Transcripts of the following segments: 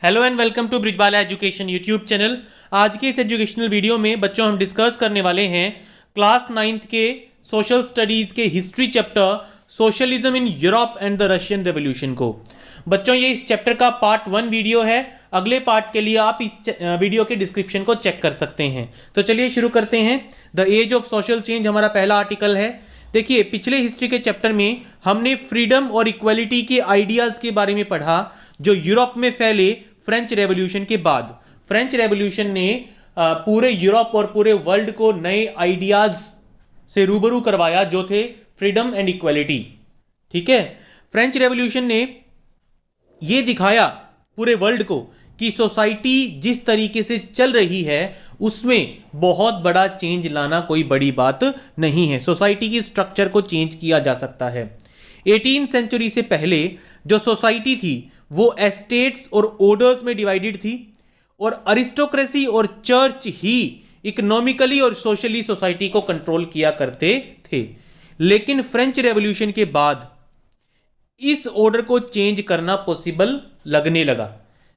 Hello and welcome to Brijbala education YouTube channel. आज के इस एजुकेशनल वीडियो में बच्चों हम डिस्कस करने वाले हैं क्लास 9th के सोशल स्टडीज के history chapter socialism in Europe and the Russian revolution को। बच्चों ये इस चैप्टर का पार्ट 1 वीडियो है। अगले पार्ट के लिए आप इस वीडियो के डिस्क्रिप्शन को चेक कर सकते हैं। तो चलिए शुरू करते हैं। The age of social change हमारा पहला आर्टिकल है। देखिए पिछले हिस्ट्री के चैप्टर में हमने फ्रीडम और इक्वलिटी के आइडियाज के बारे में पढ़ा जो यूरोप में फैले फ्रेंच रेवोल्यूशन के बाद। फ्रेंच रेवोल्यूशन ने पूरे यूरोप और पूरे वर्ल्ड को नए आइडियाज से रूबरू करवाया जो थे फ्रीडम एंड इक्वलिटी। ठीक है, फ्रेंच रेवोल्यूशन ने यह दिखाया पूरे वर्ल्ड को कि सोसाइटी जिस तरीके से चल रही है उसमें बहुत बड़ा चेंज लाना कोई बड़ी बात नहीं है। सोसाइटी की स्ट्रक्चर को चेंज किया जा सकता है। 18th सेंचुरी से पहले जो सोसाइटी थी वो एस्टेट्स और ऑर्डर्स में डिवाइडेड थी और अरिस्टोक्रेसी और चर्च ही इकोनॉमिकली और सोशली सोसाइटी को कंट्रोल किया करते थे। लेकिन फ्रेंच रेवोल्यूशन के बाद इस ऑर्डर को चेंज करना पॉसिबल लगने लगा।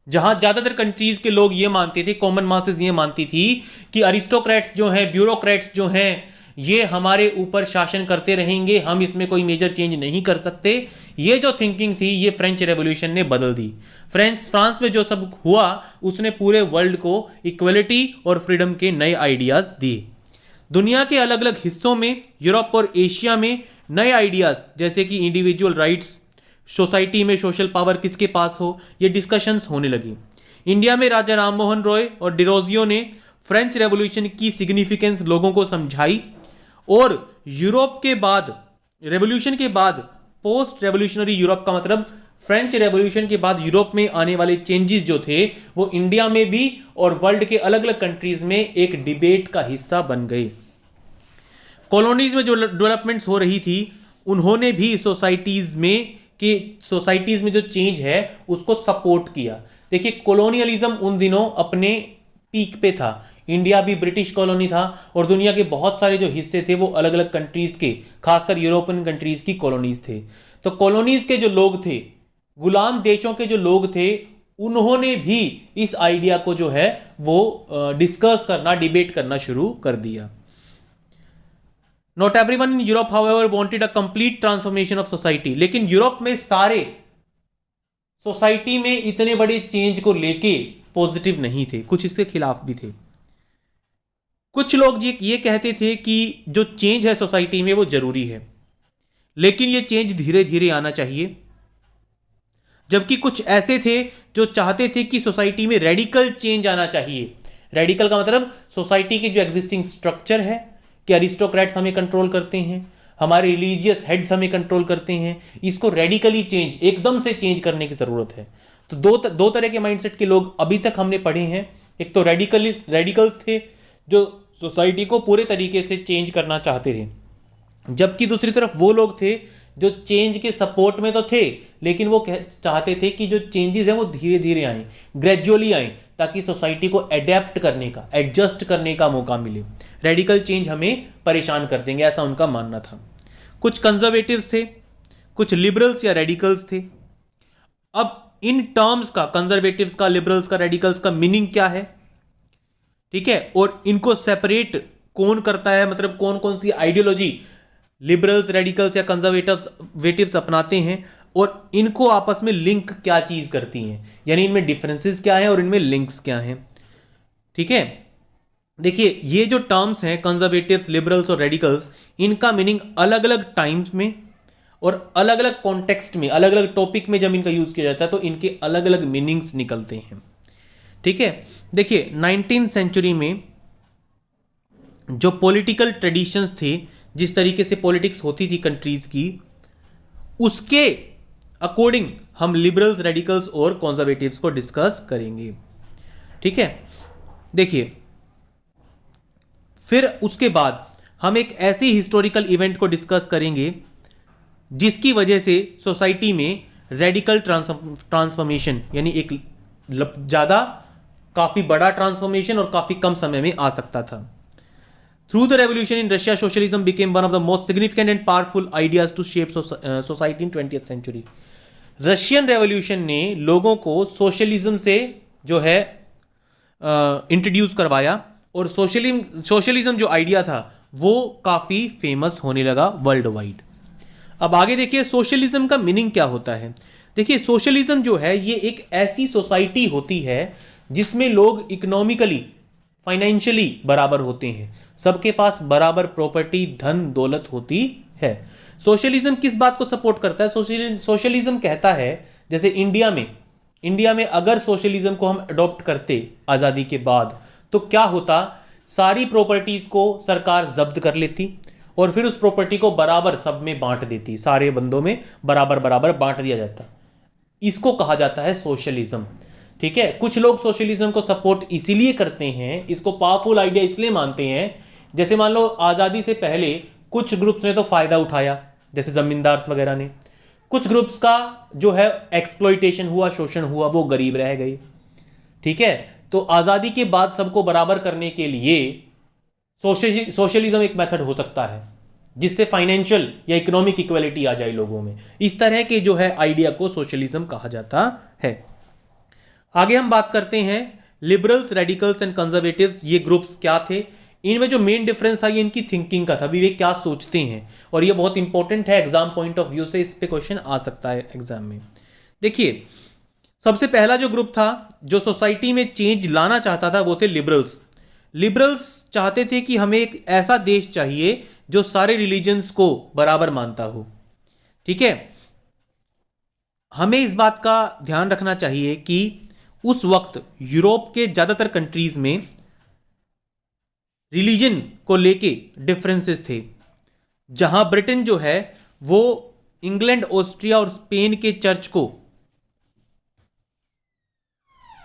जहां ज्यादातर कंट्रीज के लोग ये मानते थे, कॉमन मासेस ये मानती थी कि अरिस्टोक्रेट्स जो हैं, ब्यूरोक्रेट्स जो हैं, ये हमारे ऊपर शासन करते रहेंगे, हम इसमें कोई मेजर चेंज नहीं कर सकते। ये जो थिंकिंग थी ये फ्रेंच रेवोल्यूशन ने बदल दी। फ्रांस में जो सब हुआ उसने पूरे वर्ल्ड को इक्वलिटी और फ्रीडम के नए आइडियाज दिए। दुनिया के अलग अलग हिस्सों में, यूरोप और एशिया में नए आइडियाज जैसे कि इंडिविजुअल राइट्स, सोसाइटी में सोशल पावर किसके पास हो, ये डिस्कशंस होने लगी। इंडिया में राजा राम मोहन रॉय और डिरोजियो ने फ्रेंच रेवोल्यूशन की सिग्निफिकेंस लोगों को समझाई और यूरोप के बाद, रेवोल्यूशन के बाद, पोस्ट रेवोल्यूशनरी यूरोप का मतलब फ्रेंच रेवोल्यूशन के बाद यूरोप में आने वाले चेंजेस जो थे वो इंडिया में भी और वर्ल्ड के अलग अलग कंट्रीज में एक डिबेट का हिस्सा बन गए। कॉलोनीज में जो डेवलपमेंट्स हो रही थी उन्होंने भी सोसाइटीज में जो चेंज है उसको सपोर्ट किया। देखिए कॉलोनियलिज्म उन दिनों अपने पीक पे था। इंडिया भी ब्रिटिश कॉलोनी था और दुनिया के बहुत सारे जो हिस्से थे वो अलग अलग कंट्रीज के, खासकर यूरोपियन कंट्रीज की कॉलोनीज थे। तो कॉलोनीज के जो लोग थे, गुलाम देशों के जो लोग थे, उन्होंने भी इस आइडिया को जो है वो डिस्कस करना, डिबेट करना शुरू कर दिया। Not everyone in Europe however wanted a complete transformation of society. लेकिन यूरोप में सारे सोसाइटी में इतने बड़े चेंज को लेके पॉजिटिव नहीं थे, कुछ इसके खिलाफ भी थे। कुछ लोग ये कहते थे कि जो चेंज है सोसाइटी में वो जरूरी है लेकिन ये चेंज धीरे धीरे आना चाहिए। जबकि कुछ ऐसे थे जो चाहते थे कि सोसाइटी में रेडिकल चेंज आना चाहिए। रेडिकल का मतलब सोसाइटी की जो एग्जिस्टिंग स्ट्रक्चर है कि अरिस्टोक्रेट्स हमें कंट्रोल करते हैं, हमारे रिलीजियस हेड्स हमें कंट्रोल करते हैं, इसको रेडिकली चेंज, एकदम से चेंज करने की जरूरत है। तो दो तरह के माइंडसेट के लोग अभी तक हमने पढ़े हैं। एक तो रेडिकल्स थे जो सोसाइटी को पूरे तरीके से चेंज करना चाहते थे, जबकि दूसरी तरफ वो लोग थे जो चेंज के सपोर्ट में तो थे लेकिन वो चाहते थे कि जो चेंजेस हैं वो धीरे धीरे आए, ग्रेजुअली आए, ताकि सोसाइटी को एडेप्ट करने का, एडजस्ट करने का मौका मिले। रेडिकल चेंज हमें परेशान कर देंगे, ऐसा उनका मानना था। कुछ कंजर्वेटिव्स थे, कुछ लिबरल्स या रेडिकल्स थे। अब इन टर्म्स का, कंजर्वेटिव्स का, लिबरल्स का, रेडिकल्स का मीनिंग क्या है, ठीक है, और इनको सेपरेट कौन करता है, मतलब कौन कौन सी आइडियोलॉजी लिबरल्स, रेडिकल्स या कंजर्वेटिव्स अपनाते हैं और इनको आपस में लिंक क्या चीज करती हैं, यानी इनमें डिफरेंसेस क्या हैं और इनमें लिंक्स क्या हैं। ठीक है, देखिए ये जो टर्म्स हैं कंजर्वेटिव्स, लिबरल्स और रेडिकल्स, इनका मीनिंग अलग अलग टाइम्स में और अलग अलग कॉन्टेक्स्ट में, अलग अलग टॉपिक में जब इनका यूज किया जाता है तो इनके अलग अलग मीनिंग्स निकलते हैं। ठीक है, देखिए 19th सेंचुरी में जो पॉलिटिकल ट्रेडिशंस थे, जिस तरीके से पॉलिटिक्स होती थी कंट्रीज की, उसके अकॉर्डिंग हम लिबरल्स, रेडिकल्स और कंजर्वेटिव्स को डिस्कस करेंगे। ठीक है, देखिए फिर उसके बाद हम एक ऐसी हिस्टोरिकल इवेंट को डिस्कस करेंगे जिसकी वजह से सोसाइटी में रेडिकल ट्रांसफॉर्मेशन, यानी एक ज्यादा, काफी बड़ा ट्रांसफॉर्मेशन और काफी कम समय में आ सकता था। Through the revolution in Russia, socialism became one of the most significant and powerful ideas to shape society in 20th century. Russian revolution ने लोगों को सोशलिज्म से जो है इंट्रोड्यूस करवाया और सोशलिज्म जो आइडिया था वो काफ़ी फेमस होने लगा वर्ल्ड वाइड। अब आगे देखिए सोशलिज्म का मीनिंग क्या होता है। देखिए सोशलिज्म जो है ये एक ऐसी सोसाइटी होती है जिसमें लोग इकोनॉमिकली फाइनेंशियली बराबर होते हैं, सबके पास बराबर प्रॉपर्टी धन दौलत होती है। सोशलिज्म किस बात को सपोर्ट करता है? सोशलिज्म कहता है जैसे इंडिया में अगर सोशलिज्म को हम अडॉप्ट करते आज़ादी के बाद तो क्या होता, सारी प्रॉपर्टीज को सरकार जब्त कर लेती और फिर उस प्रॉपर्टी को बराबर सब में बांट देती, सारे बंदों में बराबर बराबर बांट दिया जाता। इसको कहा जाता है सोशलिज्म। ठीक है, कुछ लोग सोशलिज्म को सपोर्ट इसीलिए करते हैं, इसको पावरफुल आइडिया इसलिए मानते हैं, जैसे मान लो आज़ादी से पहले कुछ ग्रुप्स ने तो फायदा उठाया, जैसे जमींदार्स वगैरह ने, कुछ ग्रुप्स का जो है एक्सप्लॉइटेशन हुआ, शोषण हुआ, वो गरीब रह गए। ठीक है, तो आज़ादी के बाद सबको बराबर करने के लिए सोशलिज्म एक मेथड हो सकता है जिससे फाइनेंशियल या इकोनॉमिक इक्वलिटी आ जाए लोगों में। इस तरह के जो है आइडिया को सोशलिज्म कहा जाता है। आगे हम बात करते हैं लिबरल्स, रेडिकल्स एंड कंजर्वेटिव्स, ये ग्रुप्स क्या थे। इनमें जो मेन डिफरेंस था ये इनकी थिंकिंग का था, अभी वे क्या सोचते हैं, और ये बहुत इंपॉर्टेंट है एग्जाम पॉइंट ऑफ व्यू से, इस पे क्वेश्चन आ सकता है एग्जाम में। देखिए सबसे पहला जो ग्रुप था जो सोसाइटी में चेंज लाना चाहता था वो थे लिबरल्स। लिबरल्स चाहते थे कि हमें एक ऐसा देश चाहिए जो सारे रिलीजन्स को बराबर मानता हो। ठीक है, हमें इस बात का ध्यान रखना चाहिए कि उस वक्त यूरोप के ज्यादातर कंट्रीज में रिलीजन को लेके डिफरेंसेस थे। जहां ब्रिटेन जो है वो इंग्लैंड, ऑस्ट्रिया और स्पेन के चर्च को,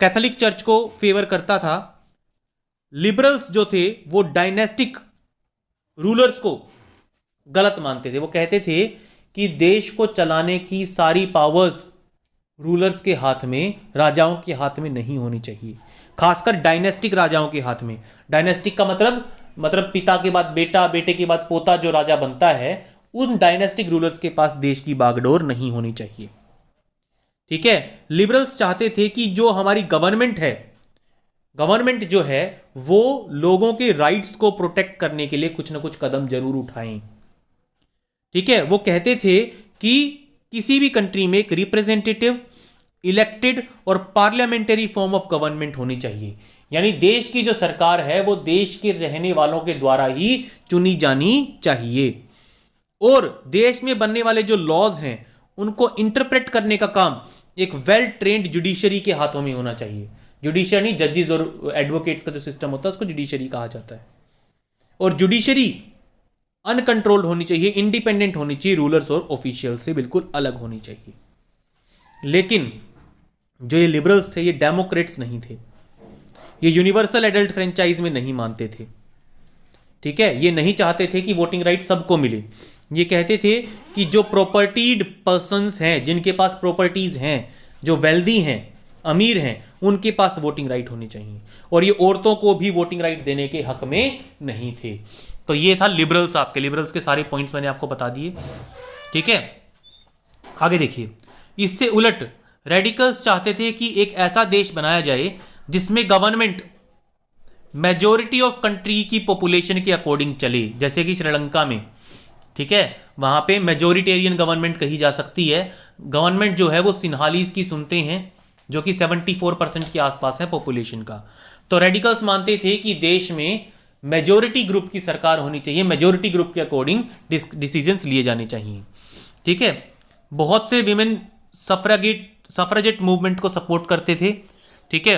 कैथोलिक चर्च को फेवर करता था। लिबरल्स जो थे वो डायनेस्टिक रूलर्स को गलत मानते थे। वो कहते थे कि देश को चलाने की सारी पावर्स रूलर्स के हाथ में, राजाओं के हाथ में नहीं होनी चाहिए, खासकर डायनेस्टिक राजाओं के हाथ में। डायनेस्टिक का मतलब पिता के बाद बेटा, बेटे के बाद पोता जो राजा बनता है, उन डायनेस्टिक रूलर्स के पास देश की बागडोर नहीं होनी चाहिए। ठीक है, लिबरल्स चाहते थे कि जो हमारी गवर्नमेंट जो है वो लोगों के राइट्स को प्रोटेक्ट करने के लिए कुछ ना कुछ कदम जरूर उठाएं। ठीक है, वो कहते थे कि किसी भी कंट्री में एक रिप्रेजेंटेटिव, इलेक्टेड और पार्लियामेंटरी फॉर्म ऑफ गवर्नमेंट होनी चाहिए, यानी देश की जो सरकार है वो देश के रहने वालों के द्वारा ही चुनी जानी चाहिए, और देश में बनने वाले जो लॉज हैं उनको इंटरप्रेट करने का काम एक वेल ट्रेन्ड जुडिशरी के हाथों में होना चाहिए। जुडिशरी, जजेस और एडवोकेट्स का जो सिस्टम होता है उसको जुडिशरी कहा जाता है। और जुडिशरी अनकंट्रोल्ड होनी चाहिए, इंडिपेंडेंट होनी चाहिए, रूलर्स और ऑफिशियल से बिल्कुल अलग होनी चाहिए। लेकिन जो ये लिबरल्स थे ये डेमोक्रेट्स नहीं थे, ये यूनिवर्सल एडल्ट फ्रेंचाइज में नहीं मानते थे। ठीक है, ये नहीं चाहते थे कि वोटिंग राइट सबको मिले। ये कहते थे कि जो प्रॉपर्टीड पर्सन्स हैं, जिनके पास प्रॉपर्टीज हैं, जो वेल्दी हैं, अमीर हैं, उनके पास वोटिंग राइट होनी चाहिए, और ये औरतों को भी वोटिंग राइट देने के हक में नहीं थे। तो ये था लिबरल्स। आपके लिबरल्स के सारे पॉइंट्स मैंने आपको बता दिए। ठीक है, आगे देखिए, इससे उलट रेडिकल्स चाहते थे कि एक ऐसा देश बनाया जाए जिसमें गवर्नमेंट मेजॉरिटी ऑफ कंट्री की पॉपुलेशन के अकॉर्डिंग चले, जैसे कि श्रीलंका में। ठीक है, वहां पे मेजोरिटेरियन गवर्नमेंट कही जा सकती है। गवर्नमेंट जो है वो सिन्हालीज की सुनते हैं, जो कि 74% के आसपास है पॉपुलेशन का। तो रेडिकल्स मानते थे कि देश में मेजॉरिटी ग्रुप की सरकार होनी चाहिए, मेजॉरिटी ग्रुप के अकॉर्डिंग डिसीजंस लिए जाने चाहिए। ठीक है, बहुत से विमेन सफराजेट मूवमेंट को सपोर्ट करते थे। ठीक है,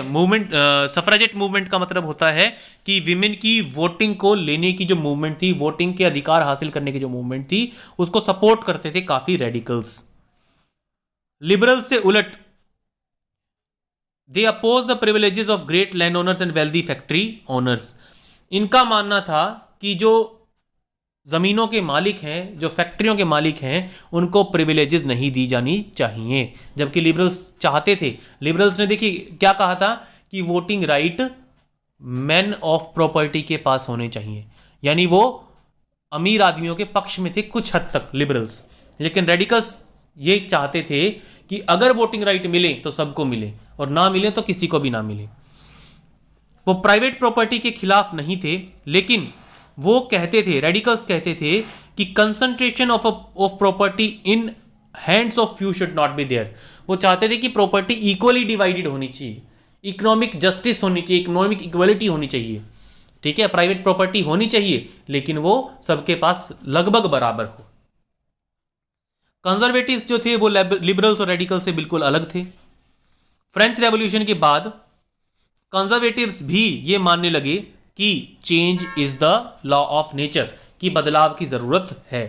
सफराजेट मूवमेंट का मतलब होता है कि विमेन की वोटिंग को लेने की जो मूवमेंट थी, वोटिंग के अधिकार हासिल करने की जो मूवमेंट थी, उसको सपोर्ट करते थे काफी रेडिकल्स। लिबरल्स से उलट they oppose the privileges of great land owners and wealthy factory owners. इनका मानना था कि जो जमीनों के मालिक हैं, जो फैक्ट्रियों के मालिक हैं, उनको प्रिविलेजेस नहीं दी जानी चाहिए, जबकि लिबरल्स चाहते थे। लिबरल्स ने देखिए क्या कहा था कि voting right man of property के पास होने चाहिए, यानी वो अमीर आदमियों के पक्ष में थे कुछ हद तक लिबरल्स। लेकिन रेडिकल्स ये चाहते थे कि अगर वोटिंग राइट मिले तो सबको मिले और ना मिले तो किसी को भी ना मिले। वो प्राइवेट प्रॉपर्टी के खिलाफ नहीं थे, लेकिन वो कहते थे, रेडिकल्स कहते थे कि concentration of property in hands of few should not be there. वो चाहते थे कि प्रॉपर्टी इक्वली डिवाइडेड होनी चाहिए, इकोनॉमिक जस्टिस होनी चाहिए, इकोनॉमिक इक्वलिटी होनी चाहिए। ठीक है, प्राइवेट प्रॉपर्टी होनी चाहिए लेकिन वो सबके पास लगभग बराबर हो। कंजर्वेटिव्स जो थे वो लिबरल्स और रेडिकल से बिल्कुल अलग थे। फ्रेंच रेवोल्यूशन के बाद कंजर्वेटिव्स भी ये मानने लगे कि change is the law of nature, कि बदलाव की जरूरत है।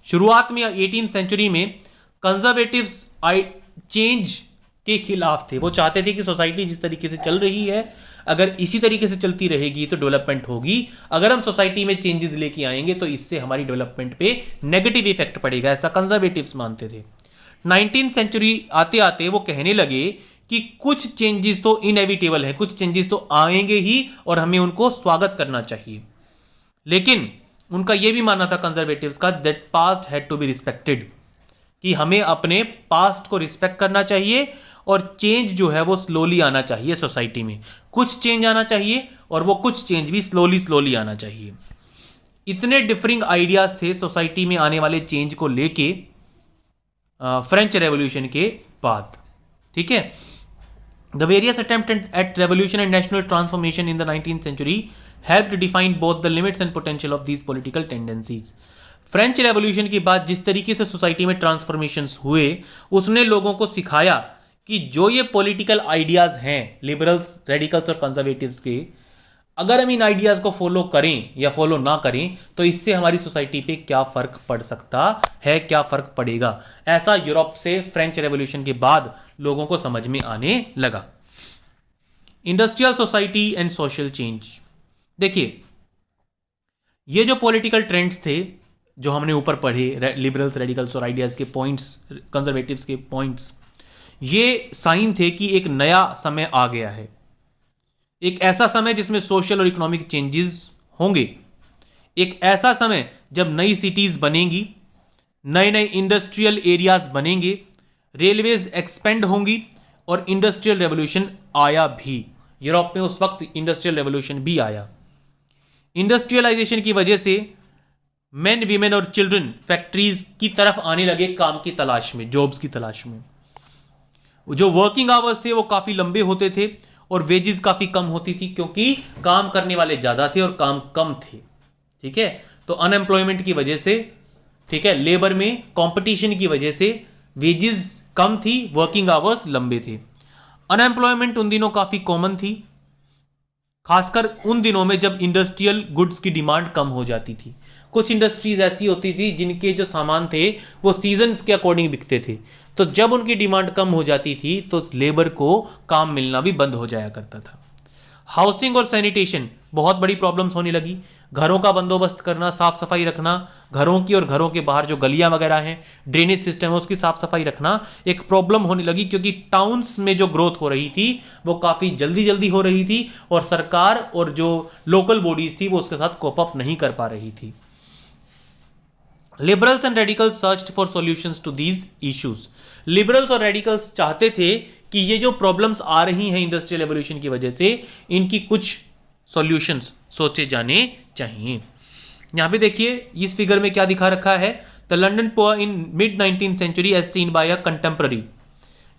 शुरुआत में 18th सेंचुरी में कंजर्वेटिव्स चेंज के खिलाफ थे। वो चाहते थे कि सोसाइटी जिस तरीके से चल रही है अगर इसी तरीके से चलती रहेगी तो डेवलपमेंट होगी, अगर हम सोसाइटी में चेंजेस लेके आएंगे तो इससे हमारी डेवलपमेंट पे नेगेटिव इफेक्ट पड़ेगा, ऐसा कंजर्वेटिव्स मानते थे। 19th सेंचुरी आते आते वो कहने लगे कि कुछ चेंजेस तो इनएविटेबल है, कुछ चेंजेस तो आएंगे ही और हमें उनको स्वागत करना चाहिए। लेकिन उनका यह भी मानना था कंजर्वेटिव्स का, that past had to be respected, कि हमें अपने पास्ट को रिस्पेक्ट करना चाहिए और चेंज जो है वो स्लोली आना चाहिए सोसाइटी में। कुछ चेंज आना चाहिए और वो कुछ चेंज भी स्लोली आना चाहिए। इतने डिफरिंग आइडियाज थे सोसाइटी में आने वाले चेंज को लेके फ्रेंच रेवोल्यूशन के बाद। ठीक है, the various attempt at revolution and national transformation in the 19th century helped define both the limits and potential of these political tendencies. French revolution के बाद जिस तरीके से सोसाइटी में ट्रांसफॉर्मेशंस हुए उसने लोगों को सिखाया कि जो ये पॉलिटिकल आइडियाज हैं लिबरल्स, रेडिकल्स और कंजर्वेटिव्स के, अगर हम इन आइडियाज को फॉलो करें या फॉलो ना करें तो इससे हमारी सोसाइटी पे क्या फर्क पड़ सकता है, क्या फर्क पड़ेगा। ऐसा यूरोप से फ्रेंच रेवोल्यूशन के बाद लोगों को समझ में आने लगा। Industrial society and social change. देखिए, ये जो पॉलिटिकल ट्रेंड्स थे जो हमने ऊपर पढ़े, लिबरल्स, रेडिकल्स और आइडियाज के पॉइंट्स, कंजर्वेटिव्स के पॉइंट्स, ये साइन थे कि एक नया समय आ गया है, एक ऐसा समय जिसमें सोशल और इकोनॉमिक चेंजेस होंगे, एक ऐसा समय जब नई सिटीज बनेंगी, नए नए इंडस्ट्रियल एरियाज बनेंगे, रेलवेज एक्सपेंड होंगी और इंडस्ट्रियल रेवोल्यूशन आया भी। यूरोप में उस वक्त इंडस्ट्रियल रेवोल्यूशन भी आया। इंडस्ट्रियलाइजेशन की वजह से मेन, वीमेन और चिल्ड्रन फैक्ट्रीज की तरफ आने लगे काम की तलाश में, जॉब्स की तलाश में। जो वर्किंग आवर्स थे वो काफी लंबे होते थे और वेजेस काफी कम होती थी क्योंकि काम करने वाले ज्यादा थे और काम कम थे। ठीक है, तो अनएम्प्लॉयमेंट की वजह से, ठीक है, लेबर में कंपटीशन की वजह से वेजेस कम थी, वर्किंग आवर्स लंबे थे। अनएम्प्लॉयमेंट उन दिनों काफी कॉमन थी, खासकर उन दिनों में जब इंडस्ट्रियल गुड्स की डिमांड कम हो जाती थी। कुछ इंडस्ट्रीज ऐसी होती थी जिनके जो सामान थे वो सीजन्स के अकॉर्डिंग बिकते थे, तो जब उनकी डिमांड कम हो जाती थी तो लेबर को काम मिलना भी बंद हो जाया करता था। हाउसिंग और सैनिटेशन बहुत बड़ी प्रॉब्लम्स होने लगी। घरों का बंदोबस्त करना, साफ सफाई रखना, घरों की और घरों के बाहर जो गलियां वगैरह हैं, ड्रेनेज सिस्टम है उसकी साफ सफाई रखना एक प्रॉब्लम होने लगी क्योंकि टाउन्स में जो ग्रोथ हो रही थी वो काफी जल्दी जल्दी हो रही थी और सरकार और जो लोकल बॉडीज थी वो उसके साथ कोप अप नहीं कर पा रही थी। Liberals and radicals searched for solutions to these issues. Liberals और रेडिकल्स चाहते थे कि ये जो प्रॉब्लम्स आ रही हैं इंडस्ट्रियल रेवोल्यूशन की वजह से, इनकी कुछ सॉल्यूशंस सोचे जाने चाहिए। यहां पे देखिए इस फिगर में क्या दिखा रखा है, the London poor in mid 19th century as seen by a contemporary.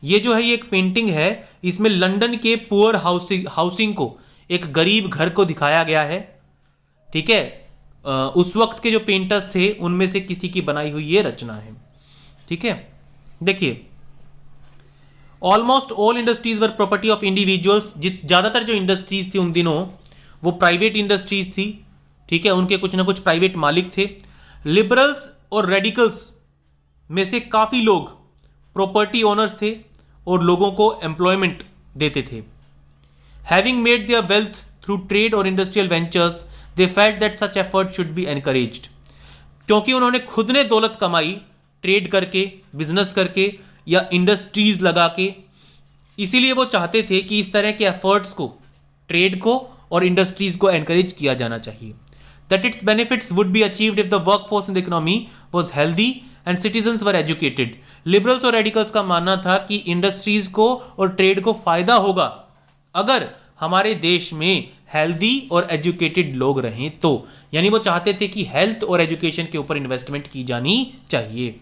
ये जो है ये एक पेंटिंग है, इसमें लंदन के पुअर हाउसिंग को, एक गरीब घर को दिखाया गया है। ठीक है, उस वक्त के जो पेंटर्स थे उनमें से किसी की बनाई हुई ये रचना है। ठीक है, देखिए almost all industries were property of individuals. ज्यादातर जो इंडस्ट्रीज थी उन दिनों वो प्राइवेट इंडस्ट्रीज थी। ठीक है, उनके कुछ ना कुछ प्राइवेट मालिक थे। लिबरल्स और रेडिकल्स में से काफी लोग प्रॉपर्टी ओनर्स थे और लोगों को एम्प्लॉयमेंट देते थे। Having made their wealth through trade और industrial ventures, they felt that such effort should be encouraged. क्योंकि उन्होंने खुद ने दौलत कमाई ट्रेड करके, बिजनेस करके या इंडस्ट्रीज लगा के, इसीलिए वो चाहते थे कि इस तरह के एफर्ट्स को, ट्रेड को और इंडस्ट्रीज को एनकरेज किया जाना चाहिए। That it's benefits would be achieved if the workforce in the economy was healthy and citizens were educated. Liberals और रेडिकल्स का मानना था कि इंडस्ट्रीज को और ट्रेड को फायदा होगा अगर हमारे देश में हेल्दी और एजुकेटेड लोग रहें तो, यानी वो चाहते थे कि हेल्थ और एजुकेशन के ऊपर इन्वेस्टमेंट की जानी चाहिए।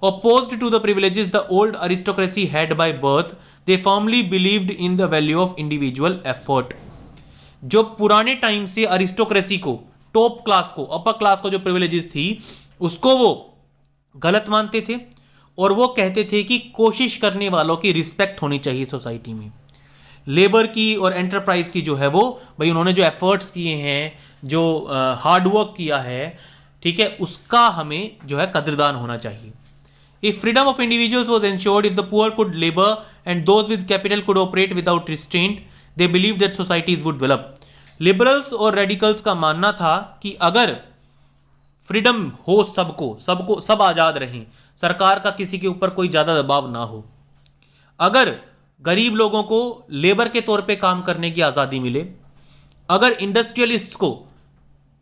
Opposed to the privileges the old aristocracy had by birth, they firmly believed in the value of individual effort। जो पुराने टाइम से अरिस्टोक्रेसी को, टॉप क्लास को, अपर क्लास को जो प्रिविलेजेस थी उसको वो गलत मानते थे और वो कहते थे कि कोशिश करने वालों की रिस्पेक्ट होनी चाहिए सोसाइटी में। लेबर की और एंटरप्राइज की जो है वो भाई उन्होंने जो एफर्ट्स किए हैं, जो हार्डवर्क किया है, ठीक है, उसका हमें जो है कदरदान होना चाहिए। If freedom of individuals was ensured, if the poor could labor and those with capital could operate without restraint, they believed that societies would develop। Liberals और रेडिकल्स का मानना था कि अगर फ्रीडम हो सबको सब आजाद रहें, सरकार का किसी के ऊपर कोई ज्यादा दबाव ना हो, अगर गरीब लोगों को लेबर के तौर पे काम करने की आजादी मिले, अगर इंडस्ट्रियलिस्ट को,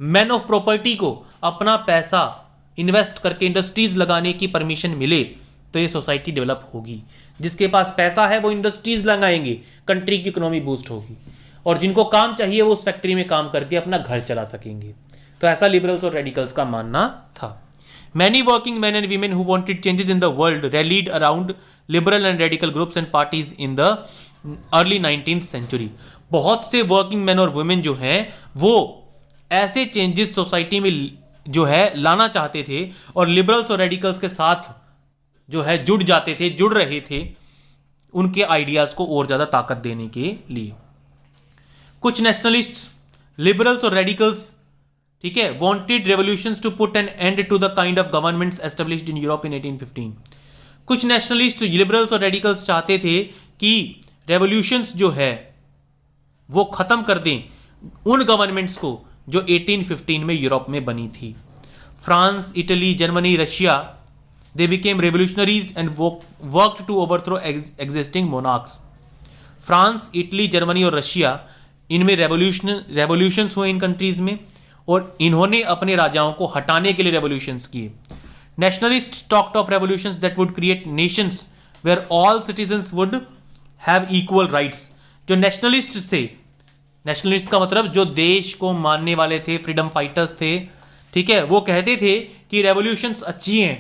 मैन ऑफ प्रॉपर्टी को अपना पैसा इन्वेस्ट करके इंडस्ट्रीज लगाने की परमिशन मिले तो ये सोसाइटी डेवलप होगी। जिसके पास पैसा है वो इंडस्ट्रीज लगाएंगे, कंट्री की इकोनॉमी बूस्ट होगी, और जिनको काम चाहिए वो उस फैक्ट्री में काम करके अपना घर चला सकेंगे। तो ऐसा लिबरल्स और रेडिकल्स का मानना था। Many working man and women who wanted changes in the world rallied around liberal and radical groups and parties in the early 19th century. बहुत से वर्किंग मैन और वुमेन जो हैं वो ऐसे चेंजेस सोसाइटी में जो है लाना चाहते थे और लिबरल्स और रेडिकल्स के साथ जो है जुड़ रहे थे उनके आइडियाज को और ज्यादा ताकत देने के लिए। कुछ नेशनलिस्ट, लिबरल्स और रेडिकल्स, ठीक है, wanted revolutions to put an end to the kind of governments established in Europe in 1815। कुछ नेशनलिस्ट, लिबरल्स और रेडिकल्स चाहते थे कि रेवोल्यूशंस जो है वो खत्म कर दें उन गवर्नमेंट्स को जो 1815 में यूरोप में बनी थी। France, Italy, Germany, Russia, they became revolutionaries and worked to overthrow existing monarchs. France, Italy, Germany और रशिया, इनमें रेवोल्यूशंस हुए इन कंट्रीज में और इन्होंने अपने राजाओं को हटाने के लिए रेवोल्यूशंस किए। Nationalist talked of revolutions that would create nations where all citizens would have equal rights. जो नेशनलिस्ट थे, नेशनलिस्ट का मतलब जो देश को मानने वाले थे, फ्रीडम फाइटर्स थे, ठीक है, वो कहते थे कि रेवोल्यूशंस अच्छी हैं,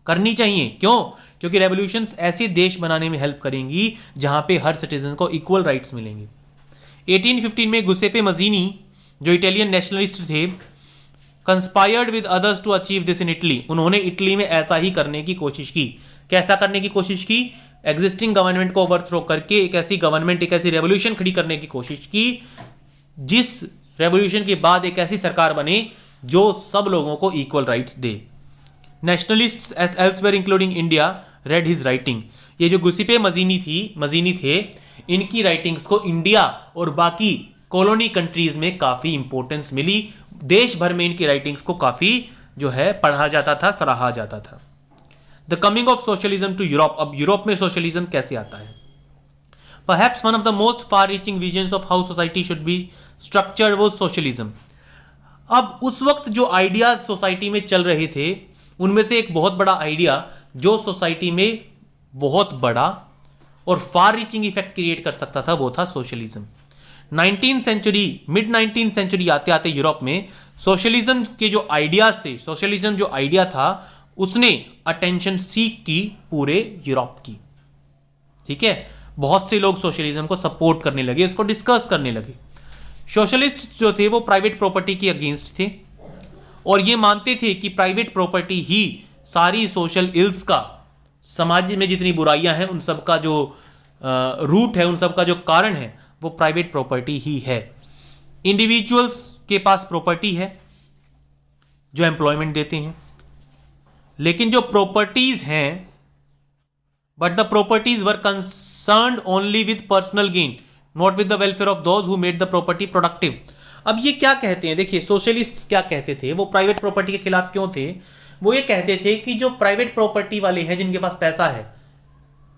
करनी चाहिए। क्यों? क्योंकि रेवोल्यूशंस ऐसे देश बनाने में हेल्प करेंगी जहां पे हर सिटीजन को इक्वल राइट्स मिलेंगे। 1815 में गुसेपे मजीनी जो इटालियन नेशनलिस्ट थे, conspired with others to achieve this in Italy. उन्होंने इटली में ऐसा ही करने की कोशिश की। कैसा करने की कोशिश की? एग्जिस्टिंग गवर्नमेंट को ओवरथ्रो करके एक ऐसी गवर्नमेंट, एक ऐसी रेवोल्यूशन खड़ी करने की कोशिश की जिस रेवोल्यूशन के बाद एक ऐसी सरकार बने जो सब लोगों को इक्वल राइट्स दे। Nationalists elsewhere including India read his writing. ये जो गुसेपे मजीनी थे, इनकी राइटिंग्स को इंडिया और बाकी कॉलोनी कंट्रीज में काफी इंपॉर्टेंस मिली। देश भर में इनकी राइटिंग्स को काफी जो है पढ़ा जाता था, सराहा जाता था। The coming of socialism to Europe. अब यूरोप में सोशलिज्म कैसे आता है? Perhaps one of the most far reaching visions of how society should be structured was socialism. अब उस वक्त जो आइडियाज सोसाइटी में चल रहे थे उनमें से एक बहुत बड़ा आइडिया जो सोसाइटी में बहुत बड़ा और फार रीचिंग इफेक्ट क्रिएट कर सकता था वो था socialism. 19th century, mid 19th century आते आते यूरोप में सोशलिज्म के जो आइडियाज थे, सोशलिज्म जो आइडिया था उसने अटेंशन सीख की पूरे यूरोप की। ठीक है, बहुत से लोग सोशलिज्म को सपोर्ट करने लगे, उसको डिस्कस करने लगे। सोशलिस्ट जो थे वो प्राइवेट प्रॉपर्टी के अगेंस्ट थे और ये मानते थे कि प्राइवेट प्रॉपर्टी ही सारी सोशल इल्स का, समाज में जितनी बुराइयां हैं उन सब का जो रूट है, उन सब का जो कारण है वो प्राइवेट प्रॉपर्टी ही है। इंडिविजुअल्स के पास प्रॉपर्टी है जो एम्प्लॉयमेंट देते हैं, लेकिन जो प्रॉपर्टीज हैं, but the properties were concerned only with personal gain, not with the welfare of those who made the property productive. अब ये क्या कहते हैं? देखिए, सोशलिस्ट क्या कहते थे, वो प्राइवेट प्रॉपर्टी के खिलाफ क्यों थे? वो ये कहते थे कि जो प्राइवेट प्रॉपर्टी वाले हैं, जिनके पास पैसा है,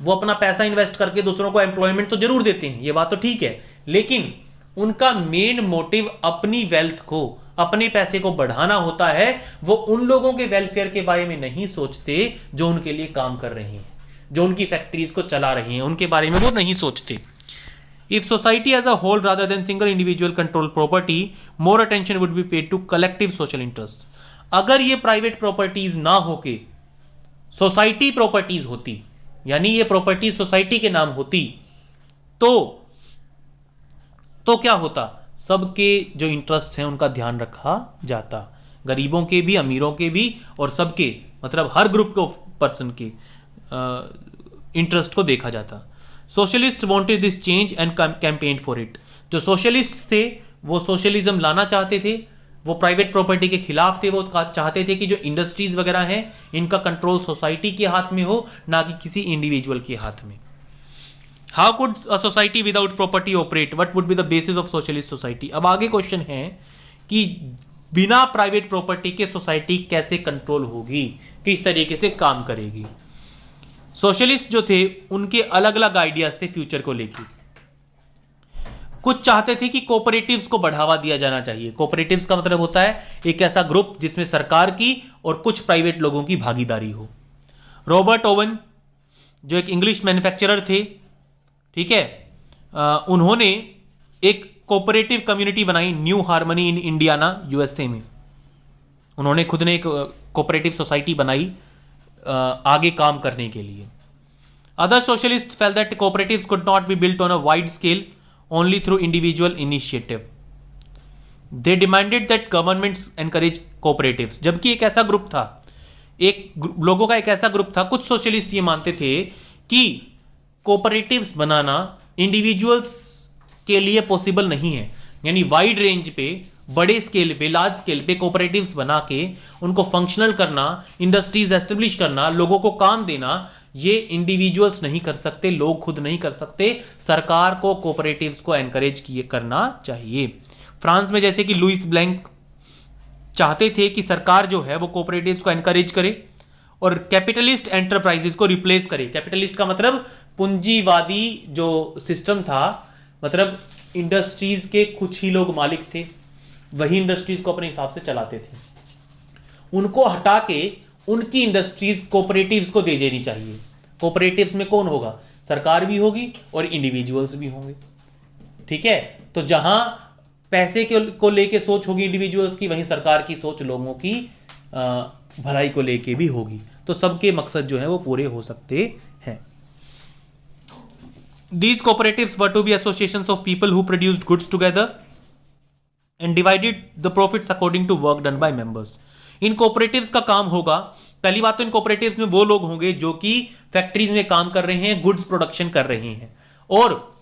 वो अपना पैसा इन्वेस्ट करके दूसरों को एम्प्लॉयमेंट तो जरूर देते हैं, ये बात तो ठीक है, लेकिन उनका मेन मोटिव अपनी वेल्थ को अपने पैसे को बढ़ाना होता है, वो उन लोगों के वेलफेयर के बारे में नहीं सोचते जो उनके लिए काम कर रहे हैं, जो उनकी फैक्ट्रीज को चला रहे हैं, उनके बारे में वो नहीं सोचते। If society as a whole rather than single individual control property, more attention would be paid to collective social interest. अगर ये प्राइवेट प्रॉपर्टीज ना होके सोसाइटी प्रॉपर्टीज होती, यानी ये प्रॉपर्टी सोसाइटी के नाम होती, तो क्या होता, सबके जो इंटरेस्ट हैं उनका ध्यान रखा जाता, गरीबों के भी, अमीरों के भी, और सबके, मतलब हर ग्रुप ऑफ पर्सन के इंटरेस्ट को देखा जाता। Socialist wanted this change and campaign for it. जो सोशलिस्ट थे वो सोशलिज्म लाना चाहते थे, वो प्राइवेट प्रॉपर्टी के खिलाफ थे, वो चाहते थे कि जो इंडस्ट्रीज वगैरह हैं इनका कंट्रोल सोसाइटी के हाथ में हो, ना कि किसी इंडिविजुअल के हाथ में। How could a society without property operate, what would be the basis of socialist society. अब आगे क्वेश्चन है कि बिना प्राइवेट प्रॉपर्टी के सोसाइटी कैसे कंट्रोल होगी, किस तरीके से काम करेगी। सोशलिस्ट जो थे उनके अलग अलग आइडियाज थे फ्यूचर को लेकर। कुछ चाहते थे कि कोऑपरेटिव्स को बढ़ावा दिया जाना चाहिए। कोऑपरेटिव्स का मतलब होता है एक ऐसा ग्रुप जिसमें सरकार की और कुछ प्राइवेट लोगों की भागीदारी हो। रॉबर्ट ओवन जो एक इंग्लिश मैन्युफैक्चरर थे, ठीक है, उन्होंने एक कोऑपरेटिव कम्युनिटी बनाई, new harmony in Indiana, USA में। उन्होंने खुद ने एक कोऑपरेटिव सोसाइटी बनाई आगे काम करने के लिए। Other socialist felt that cooperatives could not be built on a wide scale only through individual initiative. They demanded that governments encourage cooperatives. जबकि एक ऐसा ग्रुप था, लोगों का एक ऐसा ग्रुप था, कुछ सोशलिस्ट ये मानते थे कि कोऑपरेटिव्स बनाना इंडिविजुअल्स के लिए पॉसिबल नहीं है, यानी वाइड रेंज पे, बड़े स्केल पे, लार्ज स्केल पे कोऑपरेटिव्स बना के उनको फंक्शनल करना, इंडस्ट्रीज एस्टेब्लिश करना, लोगों को काम देना, ये इंडिविजुअल्स नहीं कर सकते, लोग खुद नहीं कर सकते। सरकार को कोऑपरेटिव्स को एनकरेज करना चाहिए। फ्रांस में जैसे कि लुइस ब्लैंक चाहते थे कि सरकार जो है वो कोऑपरेटिव्स को एनकरेज करे और कैपिटलिस्ट एंटरप्राइजेस को रिप्लेस करे। कैपिटलिस्ट का मतलब पूंजीवादी जो सिस्टम था, मतलब इंडस्ट्रीज के कुछ ही लोग मालिक थे, वही इंडस्ट्रीज को अपने हिसाब से चलाते थे। उनको हटा के उनकी इंडस्ट्रीज कोऑपरेटिव्स को दे देनी चाहिए। कोऑपरेटिव्स में कौन होगा, सरकार भी होगी और इंडिविजुअल्स भी होंगे, ठीक है। तो जहां पैसे को लेके सोच होगी इंडिविजुअल्स की, वहीं सरकार की सोच लोगों की भलाई को लेके भी होगी। तो सबके मकसद जो है वो पूरे हो सकते हैं। These cooperatives were to be associations of people who produced goods together and divided the profits according to work done by members. In cooperatives का काम होगा, पहली बात तो इन कोऑपरेटिव्स में वो लोग होंगे जो कि फैक्ट्रीज में काम कर रहे हैं, गुड्स प्रोडक्शन कर रहे हैं, और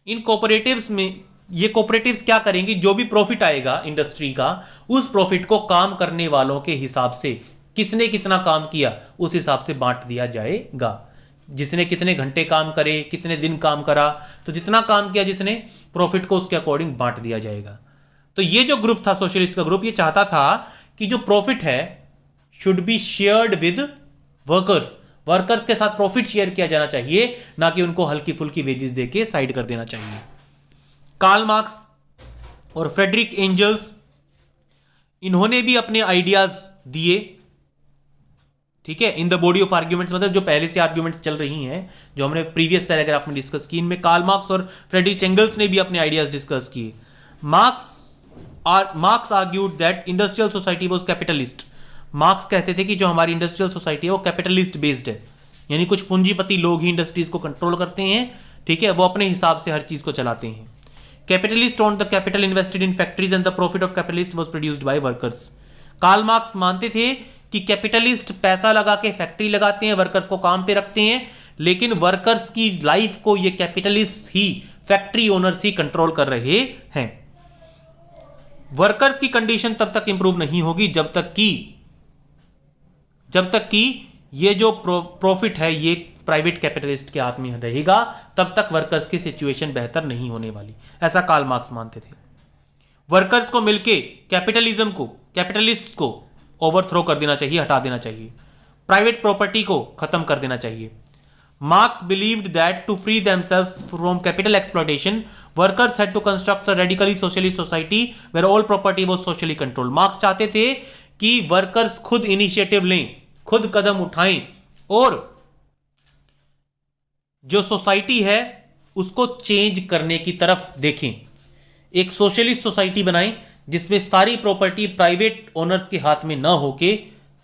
इन कोऑपरेटिव्स में ये कोऑपरेटिव्स क्या करेंगे, जो भी प्रॉफिट आएगा इंडस्ट्री का, उस प्रॉफिट को काम करने वालों के हिसाब से, किसने कितना काम किया उस हिसाब से बांट दिया जाएगा। जिसने कितने घंटे काम करे, कितने दिन काम करा, तो जितना काम किया जिसने, प्रॉफिट को उसके अकॉर्डिंग बांट दिया जाएगा। तो ये जो ग्रुप था सोशलिस्ट का ग्रुप, ये चाहता था कि जो प्रॉफिट है should be shared with workers, workers के साथ प्रॉफिट शेयर किया जाना चाहिए, ना कि उनको हल्की फुल्की वेजेस देके साइड कर देना चाहिए। कार्ल मार्क्स और फ्रेडरिक एंजल्स, इन्होंने भी अपने आइडियाज दिए, ठीक है, in the body of arguments, मतलब जो पहले से आर्ग्यूमेंट्स चल रही हैं, जो हमने प्रीवियस पैराग्राफ में डिस्कस की, इनमें कार्ल मार्क्स और फ्रेडरिक एंगल्स ने भी अपने आइडियाज डिस्कस किए। Marks argued that industrial society was capitalist. Marks कहते थे कि जो हमारी इंडस्ट्रियल सोसाइटी है वो कैपिटलिस्ट बेस्ड है, यानी कुछ पूंजीपति लोग ही इंडस्ट्रीज को कंट्रोल करते हैं, ठीक है, वो अपने हिसाब से हर चीज को चलाते हैं। Capitalist owned the capital invested in factories and the profit of capitalist was produced by workers. Karl Marx मानते थे कि कैपिटलिस्ट पैसा लगा के फैक्ट्री लगाते हैं, वर्कर्स को काम पे रखते हैं, लेकिन वर्कर्स की लाइफ को ये कैपिटलिस्ट ही, फैक्ट्री ओनर्स ही कंट्रोल कर रहे हैं। वर्कर्स की कंडीशन तब तक इंप्रूव नहीं होगी जब तक कि ये जो प्रॉफिट है ये प्राइवेट कैपिटलिस्ट के हाथ में रहेगा, तब तक वर्कर्स की सिचुएशन बेहतर नहीं होने वाली, ऐसा कार्ल मार्क्स मानते थे। वर्कर्स को मिलके कैपिटलिज्म को, कैपिटलिस्ट को ओवरथ्रो कर देना चाहिए, हटा देना चाहिए, प्राइवेट प्रॉपर्टी को खत्म कर देना चाहिए, Marx believed that to free themselves from capital exploitation, workers had to construct a radically socialist society where all property was socially controlled. Marks चाहते थे कि वर्कर्स खुद इनिशिएटिव लें, खुद कदम उठाएं और जो सोसाइटी है उसको चेंज करने की तरफ देखें, एक सोशलिस्ट सोसाइटी बनाएं जिसमें सारी प्रॉपर्टी प्राइवेट ओनर्स के हाथ में ना होके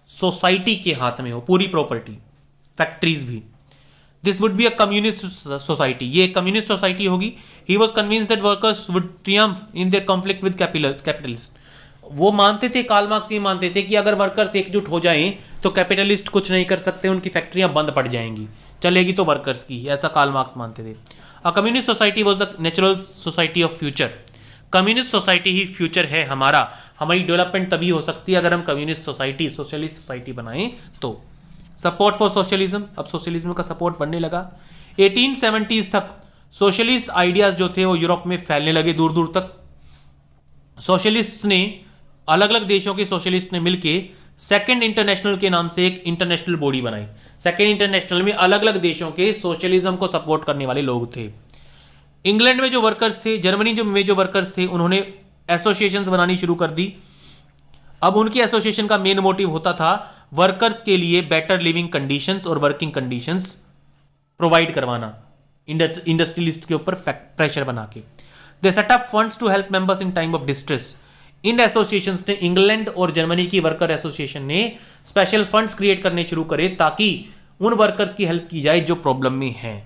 सोसाइटी के हाथ में हो, पूरी प्रॉपर्टी, फैक्ट्रीज भी. This would be a communist society, ये कम्युनिस्ट सोसाइटी होगी. He was convinced that workers would Triumph in their conflict with capitalist. वो मानते थे, कार्ल मार्क्स ये मानते थे कि अगर वर्कर्स एकजुट हो जाएं तो कैपिटलिस्ट कुछ नहीं कर सकते, उनकी फैक्ट्रियां बंद पड़ जाएंगी, चलेगी तो वर्कर्स की, ऐसा कार्ल मार्क्स मानते थे. A communist society was the natural society of future. Communist society he future है हमारा. हमारी डेवलपमेंट तभी हो सकती है अगर हम कम्युनिस्ट सोसाइटी, सोशलिस्ट सोसाइटी बनाएं तो. सपोर्ट फॉर सोशलिज्म, अब सोशलिज्म का सपोर्ट बढ़ने लगा. 1870s तक सोशलिस्ट आइडियाज जो थे वो यूरोप में फैलने लगे दूर दूर तक. सोशलिस्ट ने, अलग अलग देशों के सोशलिस्ट ने मिलके सेकेंड इंटरनेशनल के नाम से एक इंटरनेशनल बॉडी बनाई. सेकेंड इंटरनेशनल में अलग अलग देशों के सोशलिज्म को सपोर्ट करने वाले लोग थे. इंग्लैंड में जो वर्कर्स थे, जर्मनी में जो वर्कर्स थे, उन्होंने एसोसिएशंस बनानी शुरू कर दी. अब उनकी एसोसिएशन का मेन मोटिव होता था वर्कर्स के लिए बेटर लिविंग कंडीशंस और वर्किंग कंडीशंस प्रोवाइड करवाना, इंडस्ट्रियलिस्ट के ऊपर प्रेशर बना के. They set up funds to help members in time of distress. इन एसोसिएशंस ने, इंग्लैंड और जर्मनी की वर्कर एसोसिएशन ने स्पेशल फंड्स क्रिएट करने शुरू करे ताकि उन वर्कर्स की हेल्प की जाए जो प्रॉब्लम में हैं.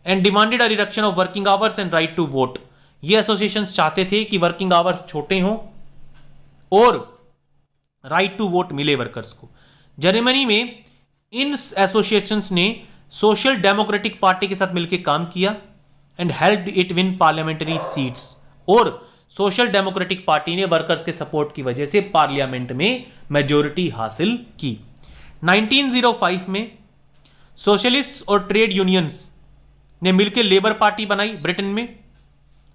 And demanded a reduction of working hours and right to vote. ये एसोसिएशंस चाहते थे कि वर्किंग आवर्स छोटे हों और राइट टू वोट मिले वर्कर्स को. जर्मनी में इन एसोसिएशंस ने सोशल डेमोक्रेटिक पार्टी के साथ मिलकर काम किया and helped it win parliamentary seats. और सोशल डेमोक्रेटिक पार्टी ने वर्कर्स के सपोर्ट की वजह से पार्लियामेंट में मेजोरिटी हासिल की. 1905 में सोशलिस्ट्स और ट्रेड यूनियंस ने मिलकर लेबर पार्टी बनाई ब्रिटेन में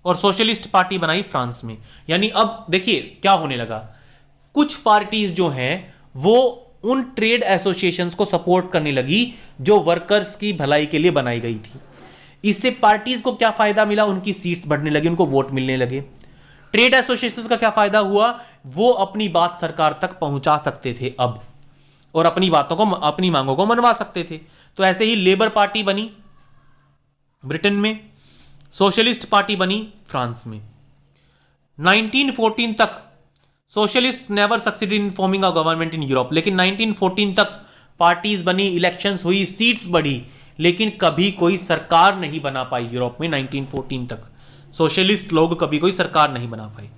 और सोशलिस्ट पार्टी बनाई फ्रांस में. यानी अब देखिए क्या होने लगा, कुछ पार्टीज जो हैं वो उन ट्रेड एसोसिएशंस को सपोर्ट करने लगी जो वर्कर्स की भलाई के लिए बनाई गई थी. इससे पार्टीज को क्या फायदा मिला, उनकी सीट्स बढ़ने लगी, उनको वोट मिलने लगे. ट्रेड एसोसिएशंस का क्या फायदा हुआ, वो अपनी बात सरकार तक पहुंचा सकते थे अब और अपनी बातों को, अपनी मांगों को मनवा सकते थे. तो ऐसे ही लेबर पार्टी बनी ब्रिटेन में, सोशलिस्ट पार्टी बनी फ्रांस में. 1914 तक socialist never succeeded in forming a government in Europe. लेकिन 1914 तक पार्टीज बनी, इलेक्शंस हुई, सीट्स बढ़ी, लेकिन कभी कोई सरकार नहीं बना पाई यूरोप में. 1914 तक सोशलिस्ट लोग कभी कोई सरकार नहीं बना पाए.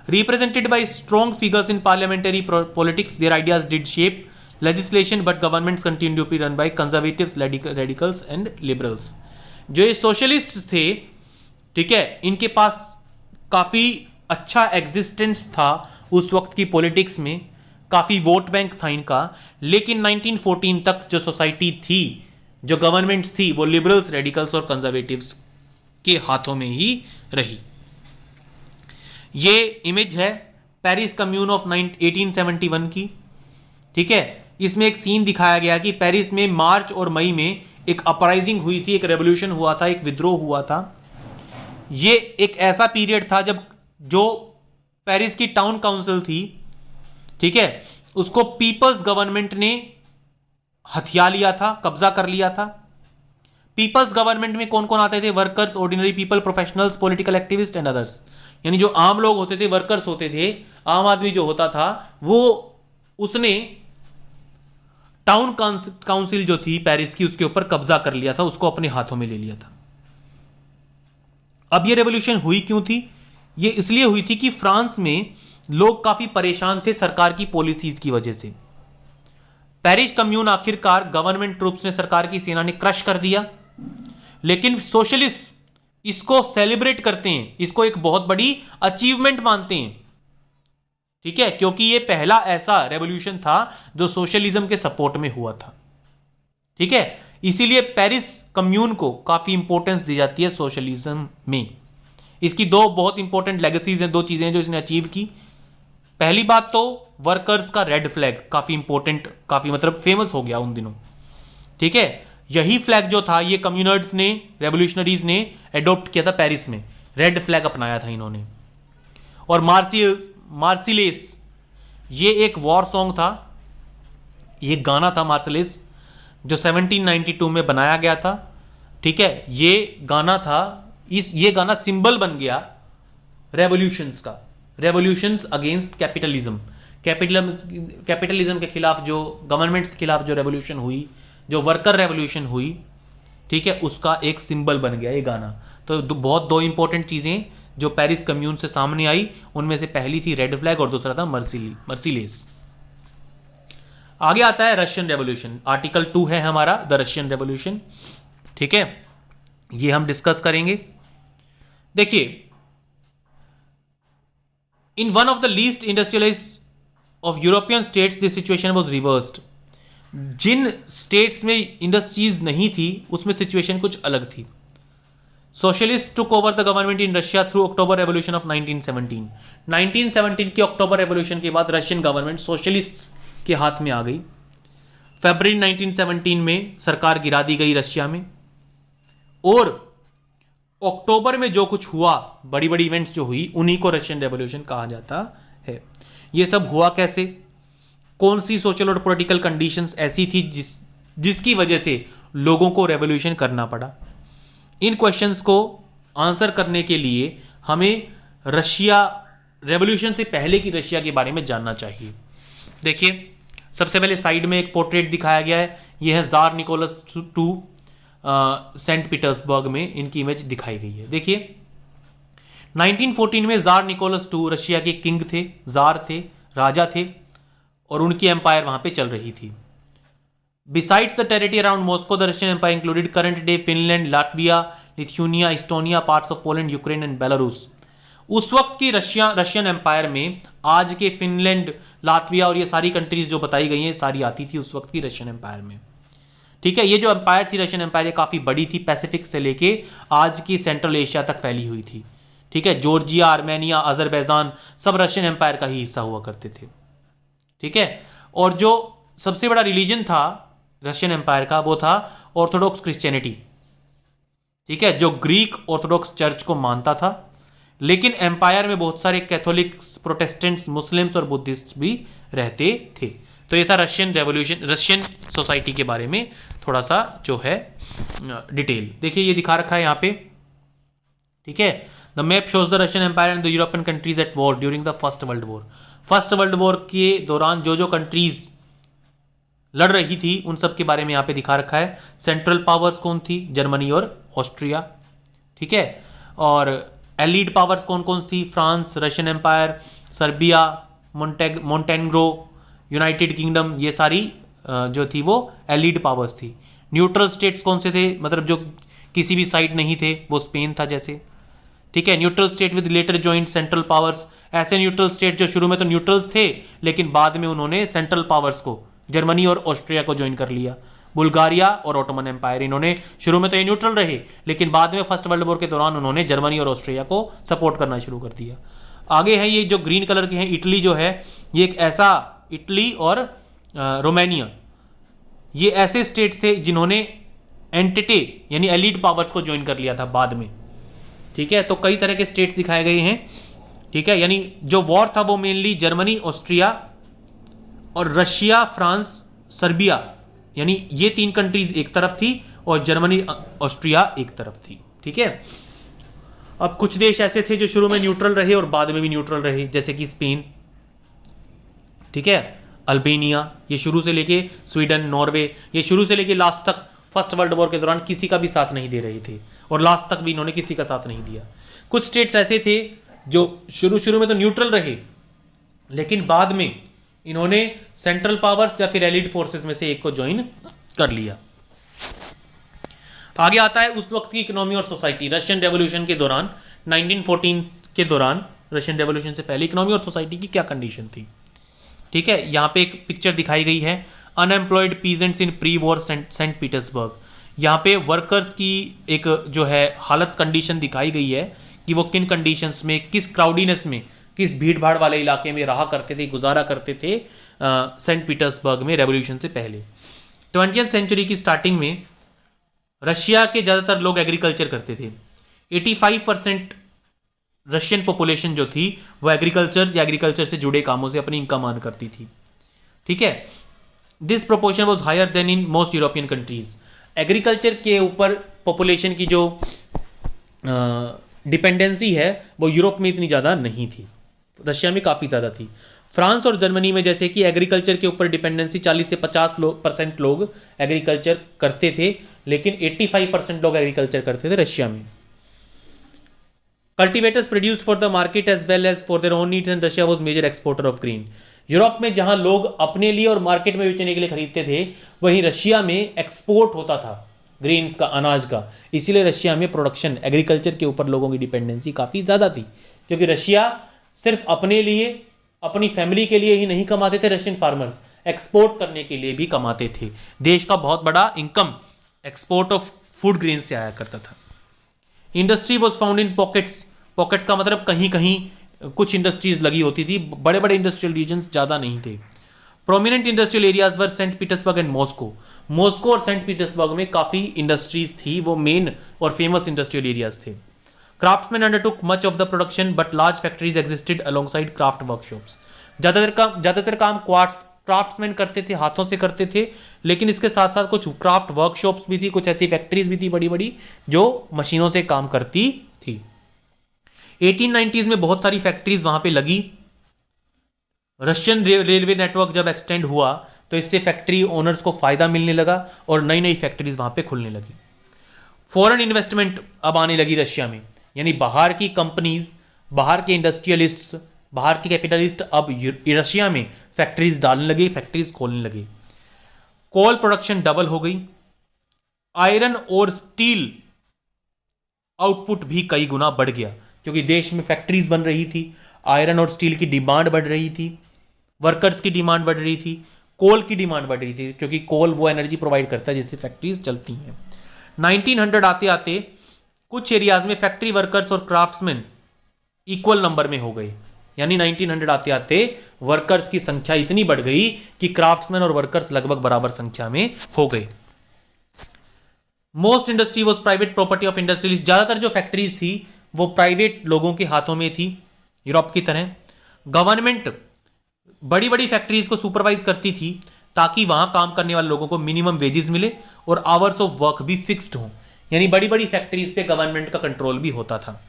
Represented by strong figures in parliamentary politics, their ideas did shape legislation but governments continue to be run by conservatives, radicals and liberals. जो ये सोशलिस्ट थे, ठीक है, इनके पास काफी अच्छा एग्जिस्टेंस था उस वक्त की पॉलिटिक्स में, काफी वोट बैंक था इनका. लेकिन 1914 तक जो सोसाइटी थी, जो गवर्नमेंट्स थी, वो लिबरल्स, रेडिकल्स और कंजर्वेटिव्स के हाथों में ही रही. ये इमेज है पेरिस कम्यून ऑफ 1871 की. ठीक है, इसमें एक सीन दिखाया गया कि पेरिस में मार्च और मई में एक अपराइजिंग हुई थी, एक रेवोल्यूशन हुआ था, एक विद्रोह हुआ था. ये एक ऐसा पीरियड था जब जो पेरिस की टाउन काउंसिल थी, ठीक है, उसको पीपल्स गवर्नमेंट ने हथिया लिया था, कब्जा कर लिया था. पीपल्स गवर्नमेंट में कौन कौन आते थे? Workers, ordinary people, professionals, political activist and others. यानी जो आम लोग होते थे, वर्कर्स होते थे, आम आदमी जो होता था, वो उसने टाउन काउंसिल जो थी पेरिस की, उसके ऊपर कब्जा कर लिया था, उसको अपने हाथों में ले लिया था. अब ये रेवोल्यूशन हुई क्यों थी? ये इसलिए हुई थी कि फ्रांस में लोग काफी परेशान थे सरकार की पॉलिसीज की वजह से. पेरिस कम्यून आखिरकार गवर्नमेंट ट्रूप्स ने, सरकार की सेना ने क्रश कर दिया. लेकिन सोशलिस्ट इसको सेलिब्रेट करते हैं, इसको एक बहुत बड़ी अचीवमेंट मानते हैं. ठीक है, क्योंकि ये पहला ऐसा रेवोल्यूशन था जो सोशलिज्म के सपोर्ट में हुआ था. ठीक है, इसीलिए पेरिस कम्यून को काफी इंपॉर्टेंस दी जाती है सोशलिज्म में. इसकी दो बहुत इंपॉर्टेंट लेगेसीज हैं, दो चीजें हैं जो इसने अचीव की. पहली बात तो वर्कर्स का रेड फ्लैग काफी इंपॉर्टेंट, काफी मतलब फेमस हो गया उन दिनों. ठीक है, यही फ्लैग जो था ये कम्युनर्ड्स ने, रेवोल्यूशनरीज ने एडॉप्ट किया था पेरिस में, रेड फ्लैग अपनाया था इन्होंने। और मार्सिलेस ये एक वॉर सॉन्ग था, ये गाना था मार्सिलेस जो 1792 में बनाया गया था। ठीक है, ये गाना था, ये गाना सिंबल बन गया रेवोल्यूशंस का, रेवोल्यूशंस अगेंस्ट कैपिटलिज्म, कैपिटलिज्म के खिलाफ जो, गवर्नमेंट्स के खिलाफ जो रेवोल्यूशन हुई, जो वर्कर रेवोल्यूशन हुई, ठीक है, उसका एक सिंबल बन गया ये गाना। तो दो इंपॉर्टेंट चीजें जो पेरिस कम्यून से सामने आई, उनमें से पहली थी रेड फ्लैग और दूसरा था मर्सिलेस। आगे आता है रशियन रेवोल्यूशन, आर्टिकल 2 है हमारा द रशियन रेवोल्यूशन। ठीक है, ये हम डिस्कस करेंगे। देखिए, in one of the least industrialised of European states this situation was reversed. जिन स्टेट्स में इंडस्ट्रीज नहीं थी उसमें सिचुएशन कुछ अलग थी। Socialist took over the government in Russia through October revolution of 1917। 1917 के अक्टूबर रेवोल्यूशन के बाद रशियन गवर्नमेंट सोशलिस्ट के हाथ में आ गई। फरवरी 1917 में सरकार गिरा दी गई रशिया में, और अक्टूबर में जो कुछ हुआ, बड़ी बड़ी इवेंट्स जो हुई, उन्हीं को रशियन रेवोल्यूशन कहा जाता है। ये सब हुआ कैसे, कौन सी सोशल और पॉलिटिकल कंडीशंस ऐसी थी जिसकी वजह से लोगों को रेवोल्यूशन करना पड़ा। इन क्वेश्चंस को आंसर करने के लिए हमें रशिया रेवोल्यूशन से पहले की रशिया के बारे में जानना चाहिए। देखिए, सबसे पहले साइड में एक पोर्ट्रेट दिखाया गया है, यह है tsar Nicholas II Saint Petersburg में इनकी इमेज दिखाई गई है। देखिए, 1914 में जार निकोलस II रशिया के किंग थे, जार थे, राजा थे, और उनकी एम्पायर वहां पे चल रही थी। Besides the territory around Moscow the Russian empire included current day Finland, Latvia, Lithuania, Estonia, parts of Poland, Ukraine and Belarus. उस वक्त की रशियन एम्पायर में आज के फिनलैंड, लाटविया और ये सारी कंट्रीज जो बताई गई हैं सारी आती थी उस वक्त की रशियन एम्पायर में। ठीक है, ये जो एम्पायर थी रशियन एम्पायर, ये काफी बड़ी थी, पैसिफिक से लेके आज की सेंट्रल एशिया तक फैली हुई थी। ठीक है, जॉर्जिया, आर्मेनिया, अजरबैजान सब रशियन एम्पायर का ही हिस्सा हुआ करते थे। ठीक है, और जो सबसे बड़ा रिलीजन था रशियन एम्पायर का वो था ऑर्थोडॉक्स क्रिश्चियनिटी। ठीक है, जो ग्रीक ऑर्थोडॉक्स चर्च को मानता था, लेकिन एम्पायर में बहुत सारे कैथोलिक्स, प्रोटेस्टेंट्स, मुस्लिम्स और बुद्धिस्ट भी रहते थे। तो ये था रशियन रेवोल्यूशन, रशियन सोसाइटी के बारे में थोड़ा सा जो है डिटेल। देखिए, ये दिखा रखा है यहाँ पे। ठीक है, the map shows the Russian empire and the European countries at war during the first world war. First world war के दौरान जो जो कंट्रीज लड़ रही थी उन सब के बारे में यहाँ पे दिखा रखा है। सेंट्रल पावर्स कौन थी, जर्मनी और ऑस्ट्रिया। ठीक है, और एलीड पावर्स कौन कौन थी, France, Russian empire, Serbia, Montenegro, United Kingdom, ये सारी जो थी वो एलीड पावर्स थी। न्यूट्रल स्टेट्स कौन से थे, मतलब जो किसी भी साइड नहीं थे, वो स्पेन था जैसे। ठीक है, neutral state with later joined central powers, ऐसे न्यूट्रल स्टेट जो शुरू में तो न्यूट्रल्स थे लेकिन बाद में उन्होंने सेंट्रल पावर्स को, जर्मनी और ऑस्ट्रिया को ज्वाइन कर लिया। बुल्गारिया और ऑटोमन एम्पायर, इन्होंने शुरू में तो ये न्यूट्रल रहे लेकिन बाद में फर्स्ट वर्ल्ड वॉर के दौरान उन्होंने जर्मनी और ऑस्ट्रिया को सपोर्ट करना शुरू कर दिया। आगे है ये जो ग्रीन कलर के हैं, इटली जो है, ये एक ऐसा, इटली और रोमानिया, ये ऐसे स्टेट्स थे जिन्होंने एंटिटी यानी एलीड पावर्स को ज्वाइन कर लिया था बाद में। ठीक है, तो कई तरह के स्टेट्स दिखाए गए हैं। ठीक है, यानी जो वॉर था वो मेनली जर्मनी, ऑस्ट्रिया और रशिया, फ्रांस, सर्बिया, यानी ये 3 कंट्रीज एक तरफ थी और जर्मनी, ऑस्ट्रिया एक तरफ थी। ठीक है, अब कुछ देश ऐसे थे जो शुरू में न्यूट्रल रहे और बाद में भी न्यूट्रल रहे, जैसे कि स्पेन, ठीक है, अल्बेनिया, ये शुरू से लेके स्वीडन, नॉर्वे, ये शुरू से लेके लास्ट तक फर्स्ट वर्ल्ड वॉर के दौरान किसी का भी साथ नहीं दे रहे थे और लास्ट तक भी इन्होंने किसी का साथ नहीं दिया। कुछ स्टेट्स ऐसे थे जो शुरू में तो न्यूट्रल रहे लेकिन बाद में इन्होंने सेंट्रल पावर्स या फिर एलिड फोर्सेस में से एक को ज्वाइन कर लिया। आगे आता है उस वक्त की इकोनॉमी और सोसाइटी। रशियन रेवोल्यूशन के दौरान 1914 के दौरान, रशियन रेवोल्यूशन से पहले इकोनॉमी और सोसाइटी की क्या कंडीशन थी। ठीक है, यहां पे एक पिक्चर दिखाई गई है, unemployed peasants in pre war Saint Petersburg. यहाँ पे वर्कर्स की एक जो है हालत, कंडीशन दिखाई गई है कि वो किन कंडीशंस में, किस क्राउडीनेस में, किस भीड़ भाड़ वाले इलाके में रहा करते थे, गुजारा करते थे सेंट पीटर्सबर्ग में रेवोल्यूशन से पहले। 20th सेंचुरी की स्टार्टिंग में रशिया के ज़्यादातर लोग एग्रीकल्चर करते थे। 85% रशियन पॉपुलेशन जो थी वो एग्रीकल्चर या एग्रीकल्चर से जुड़े कामों से अपनी इनकम अर्न करती थी। ठीक है, this proportion was higher than in most European countries. Agriculture के ऊपर पॉपुलेशन की जो डिपेंडेंसी है वो यूरोप में इतनी ज़्यादा नहीं थी, रशिया में काफ़ी ज़्यादा थी। फ्रांस और जर्मनी में जैसे कि एग्रीकल्चर के ऊपर डिपेंडेंसी 40 से 50% लोग एग्रीकल्चर करते थे, लेकिन 85% लोग एग्रीकल्चर करते थे रशिया में। Cultivators produced for the market as well as for their own needs and Russia was major exporter of grain. Europe में जहां लोग अपने लिए और मार्केट में बेचने के लिए खरीदते थे, वहीं रशिया में एक्सपोर्ट होता था ग्रेन्स का, अनाज का। इसीलिए रशिया में प्रोडक्शन, एग्रीकल्चर के ऊपर लोगों की डिपेंडेंसी काफ़ी ज़्यादा थी, क्योंकि रशिया सिर्फ अपने लिए, अपनी फैमिली के लिए ही नहीं कमाते थे। रशियन फार्मर्स एक्सपोर्ट करने के लिए भी कमाते थे। देश का बहुत बड़ा income export of food grain से आया करता था। Industry was found in pockets. Pockets का मतलब कहीं कहीं कुछ इंडस्ट्रीज लगी होती थी, बड़े बड़े इंडस्ट्रियल रीजन्स ज़्यादा नहीं थे। Prominent industrial areas were sent Petersburg and Moscow. Moscow और सेंट पीटर्सबर्ग में काफ़ी इंडस्ट्रीज थी, वो मेन और फेमस इंडस्ट्रियल एरियाज थे। Craftsman undertook much of the production but large factories existed alongside craft workshops. ज़्यादातर काम क्राफ्ट्समैन करते थे, हाथों से करते थे, लेकिन इसके साथ साथ कुछ क्राफ्ट वर्कशॉप्स भी थी, कुछ ऐसी फैक्ट्रीज भी थी बड़ी बड़ी जो मशीनों से काम करती थी। 1890s में बहुत सारी फैक्ट्रीज वहां पे लगी। रशियन रेलवे नेटवर्क जब एक्सटेंड हुआ तो इससे फैक्ट्री ओनर्स को फायदा मिलने लगा और नई नई फैक्ट्रीज वहां पे खुलने लगी। फॉरेन इन्वेस्टमेंट अब आने लगी रशिया में, यानी बाहर की कंपनीज, बाहर के इंडस्ट्रियलिस्ट, बाहर के कैपिटलिस्ट अब रशिया में फैक्ट्रीज डालने लगे, फैक्ट्रीज खोलने लगे। कोल प्रोडक्शन डबल हो गई। आयरन और स्टील आउटपुट भी कई गुना बढ़ गया, क्योंकि देश में फैक्ट्रीज बन रही थी, आयरन और स्टील की डिमांड बढ़ रही थी, वर्कर्स की डिमांड बढ़ रही थी, कोल की डिमांड बढ़ रही थी, क्योंकि कोल वो एनर्जी प्रोवाइड करता है जिससे फैक्ट्रीज चलती हैं। 1900 आते आते कुछ एरियाज में फैक्ट्री वर्कर्स और क्राफ्ट्समैन इक्वल नंबर में हो गए, यानी 1900 आते आते वर्कर्स की संख्या इतनी बढ़ गई कि क्राफ्ट्समैन और वर्कर्स लगभग बराबर संख्या में हो गए। Most industry was private property of industrialist. ज्यादातर जो फैक्ट्रीज थी वो प्राइवेट लोगों के हाथों में थी, यूरोप की तरह। गवर्नमेंट बड़ी बड़ी फैक्ट्रीज को सुपरवाइज करती थी ताकि वहां काम करने वाले लोगों को मिनिमम वेजेस मिले और आवर्स ऑफ वर्क भी फिक्स्ड हो, यानी बड़ी बड़ी फैक्ट्रीज पे गवर्नमेंट का कंट्रोल भी होता था।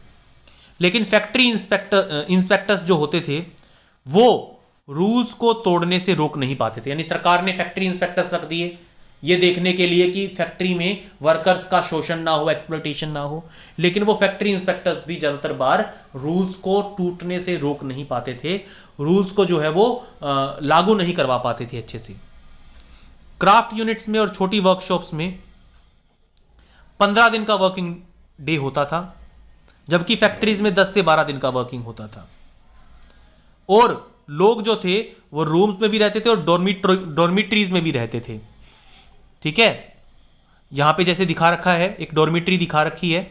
लेकिन फैक्ट्री इंस्पेक्टर्स जो होते थे वो रूल्स को तोड़ने से रोक नहीं पाते थे, यानी सरकार ने फैक्ट्री इंस्पेक्टर्स रख दिए ये देखने के लिए कि फैक्ट्री में वर्कर्स का शोषण ना हो, एक्सप्लॉयटेशन ना हो, लेकिन वो फैक्ट्री इंस्पेक्टर्स भी ज्यादातर बार रूल्स को टूटने से रोक नहीं पाते थे, रूल्स को जो है वो लागू नहीं करवा पाते थे अच्छे से। क्राफ्ट यूनिट्स में और छोटी वर्कशॉप्स में 15 दिन का वर्किंग डे होता था, जबकि फैक्ट्रीज में 10 से 12 दिन का वर्किंग होता था। और लोग जो थे वो रूम्स में भी रहते थे और डॉर्मिटरीज में भी रहते थे। ठीक है, यहां पे जैसे दिखा रखा है, एक डॉर्मिटरी दिखा रखी है,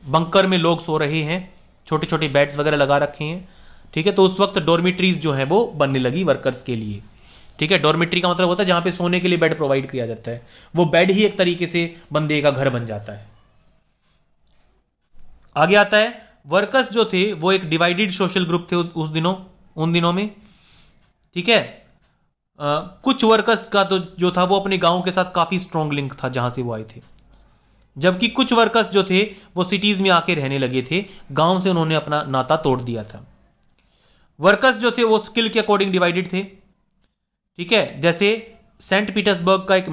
बंकर में लोग सो रहे हैं, छोटे छोटे बेड्स वगैरह लगा रखे हैं। ठीक है, तो उस वक्त डॉर्मिटरीज जो है वो बनने लगी वर्कर्स के लिए। ठीक है, डॉर्मिटरी का मतलब होता है जहां पे सोने के लिए बेड प्रोवाइड किया जाता है, वो बेड ही एक तरीके से बंदे का घर बन जाता है। आगे आता है, वर्कर्स जो थे वो एक डिवाइडेड सोशल ग्रुप थे उन दिनों में। ठीक है, कुछ वर्कर्स का तो जो था वो अपने गांव के साथ काफी स्ट्रॉन्ग लिंक था जहां से वो आए थे, जबकि कुछ वर्कर्स जो थे वो सिटीज में आके रहने लगे थे, गांव से उन्होंने अपना नाता तोड़ दिया था। वर्कर्स जो थे वो स्किल के अकॉर्डिंग डिवाइडेड थे। ठीक है, जैसे सेंट पीटर्सबर्ग का एक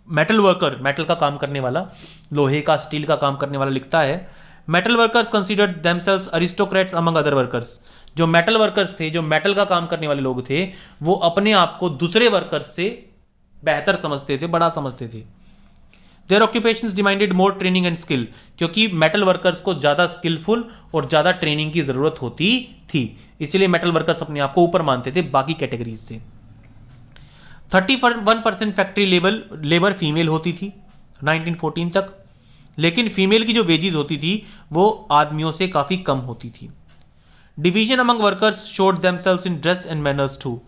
मेटल वर्कर, मेटल का काम करने वाला, लोहे का स्टील का काम करने वाला लिखता है, metal workers considered themselves aristocrats among other workers. जो मेटल वर्कर्स थे, जो मेटल का काम करने वाले लोग थे, वो अपने आप को दूसरे वर्कर्स से बेहतर समझते थे, बड़ा समझते थे। Their occupations demanded more training and skill, क्योंकि मेटल वर्कर्स को ज्यादा स्किलफुल और ज्यादा ट्रेनिंग की जरूरत होती थी, इसलिए मेटल वर्कर्स अपने आप को ऊपर मानते थे बाकी कैटेगरीज से। 31% फैक्ट्री लेबर फीमेल होती थी 1914 तक, लेकिन फीमेल की जो वेजेस होती थी वो आदमियों से काफी कम होती थी। Division among workers showed themselves in dress and manners too.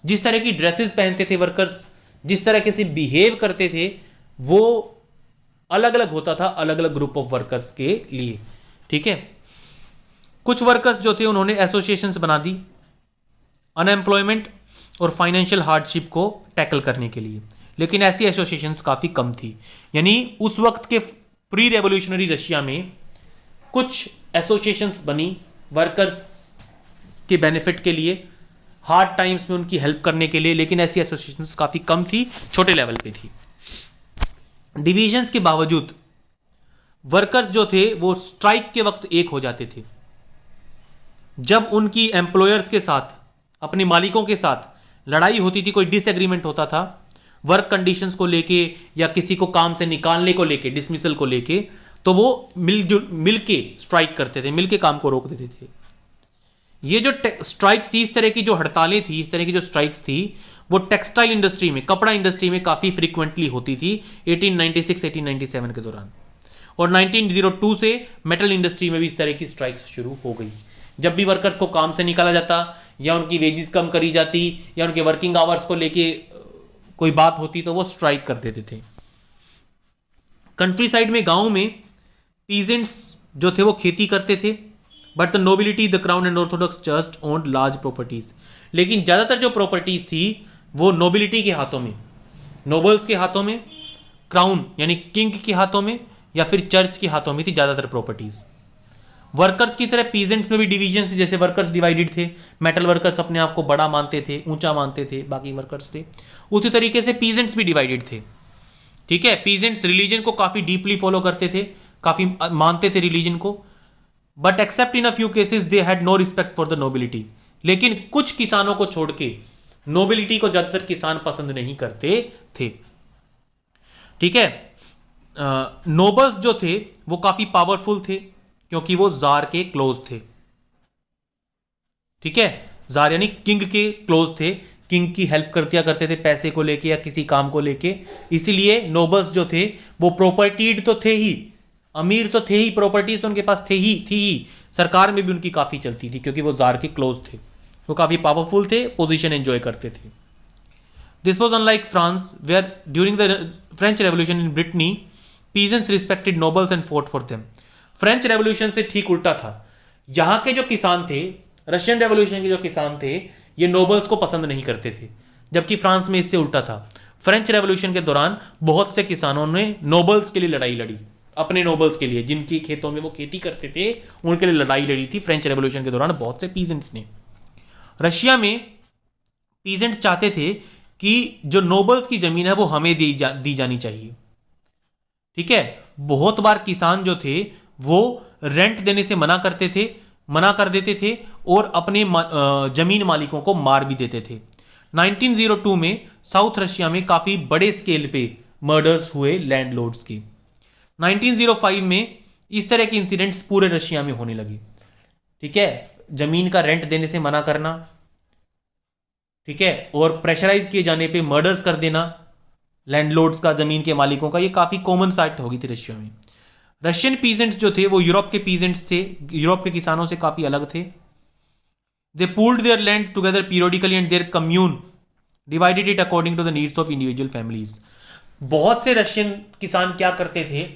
जिस तरह की ड्रेसेस पहनते थे वर्कर्स, जिस तरह से बिहेव करते थे, वो अलग अलग होता था अलग अलग ग्रुप ऑफ वर्कर्स के लिए। ठीक है, कुछ वर्कर्स जो थे उन्होंने एसोसिएशंस बना दी अनएम्प्लॉयमेंट और फाइनेंशियल हार्डशिप को टैकल करने के लिए, लेकिन ऐसी एसोसिएशंस काफ़ी कम थी। यानी उस वक्त के प्री रेवोल्यूशनरी रशिया में कुछ एसोसिएशंस बनी वर्कर्स के बेनिफिट के लिए, हार्ड टाइम्स में उनकी हेल्प करने के लिए, लेकिन ऐसी एसोसिएशंस काफ़ी कम थी, छोटे लेवल पे थी। डिविजन्स के बावजूद वर्कर्स जो थे वो स्ट्राइक के वक्त एक हो जाते थे। जब उनकी एम्प्लॉयर्स के साथ, अपने मालिकों के साथ लड़ाई होती थी, कोई डिसएग्रीमेंट होता था वर्क कंडीशंस को लेके या किसी को काम से निकालने को लेके, डिसमिसल को लेके, तो वो मिल के स्ट्राइक करते थे, मिल के काम को रोक देते थे। ये जो स्ट्राइक्स थी, इस तरह की जो हड़तालें थी, इस तरह की जो स्ट्राइक्स थी, वो टेक्सटाइल इंडस्ट्री में, कपड़ा इंडस्ट्री में काफ़ी फ्रीक्वेंटली होती थी 1896-1897 के दौरान, और 1902 से मेटल इंडस्ट्री में भी इस तरह की स्ट्राइक्स शुरू हो गई। जब भी वर्कर्स को काम से निकाला जाता या उनकी वेजेस कम करी जाती या उनके वर्किंग आवर्स को लेके कोई बात होती तो वो स्ट्राइक कर देते थे। कंट्री साइड में, गाँव में पीजेंट्स जो थे वो खेती करते थे, but the nobility, the crown and Orthodox church owned large properties. लेकिन ज़्यादातर जो प्रॉपर्टीज थी वो नोबिलिटी के हाथों में, नोबल्स के हाथों में, क्राउन यानी किंग के हाथों में या फिर चर्च के हाथों में थी ज़्यादातर प्रॉपर्टीज। वर्कर्स की तरह पीजेंट्स में भी डिवीजन, जैसे वर्कर्स डिवाइडेड थे, मेटल वर्कर्स अपने आप को बड़ा मानते थे, ऊंचा मानते थे, बाकी वर्कर्स थे, उसी तरीके से पीजेंट्स भी डिवाइडेड थे। ठीक है, पीजेंट्स रिलीजन को काफ़ी डीपली फॉलो करते थे, काफ़ी मानते थे रिलीजन को, but except in a few cases they had no respect for the nobility. लेकिन कुछ किसानों को छोड़ के नोबिलिटी को ज़्यादातर किसान पसंद नहीं करते थे। ठीक है, नोबल्स जो थे वो काफ़ी पावरफुल थे क्योंकि वो जार के क्लोज थे। ठीक है, जार यानी किंग के क्लोज थे, किंग की हेल्प करते करते थे पैसे को लेके या किसी काम को लेके, इसीलिए नोबल्स जो थे वो प्रॉपर्टीड तो थे ही, अमीर तो थे ही, प्रॉपर्टीज तो उनके पास थी ही, सरकार में भी उनकी काफ़ी चलती थी क्योंकि वो जार के क्लोज थे, वो काफ़ी पावरफुल थे, पोजीशन एंजॉय करते थे। This was unlike France where during the French revolution in Brittany peasants respected nobles and fought for them. French revolution से ठीक उल्टा था, यहाँ के जो किसान थे, रशियन रेवोल्यूशन के जो किसान थे, ये नोबल्स को पसंद नहीं करते थे, जबकि फ्रांस में इससे उल्टा था। फ्रेंच रेवोल्यूशन के दौरान बहुत से किसानों ने नोबल्स के लिए लड़ाई लड़ी, अपने नोबल्स के लिए, जिनकी खेतों में वो खेती करते थे, उनके लिए लड़ाई लड़ी थी फ्रेंच रेवोल्यूशन के दौरान बहुत से पीजेंट्स ने। रशिया में पीजेंट्स चाहते थे कि जो नोबल्स की जमीन है वो हमें दी जानी चाहिए। ठीक है, बहुत बार किसान जो थे वो रेंट देने से मना कर देते थे और अपने जमीन मालिकों को मार भी देते थे। 1902 में साउथ रशिया में काफी बड़े स्केल पे मर्डर्स हुए लैंडलॉर्ड्स की। 1905 में इस तरह के इंसिडेंट्स पूरे रशिया में होने लगे। ठीक है, जमीन का रेंट देने से मना करना, ठीक है, और प्रेशराइज किए जाने पे मर्डर्स कर देना लैंडलॉर्ड्स का, जमीन के मालिकों का, ये काफी कॉमन साइट हो गई थी रशिया में। रशियन पीजेंट्स जो थे वो यूरोप के पीजेंट्स थे, यूरोप के किसानों से काफी अलग थे। They pooled their land together periodically and their commune divided it according to the needs of individual families. बहुत से रशियन किसान क्या करते थे,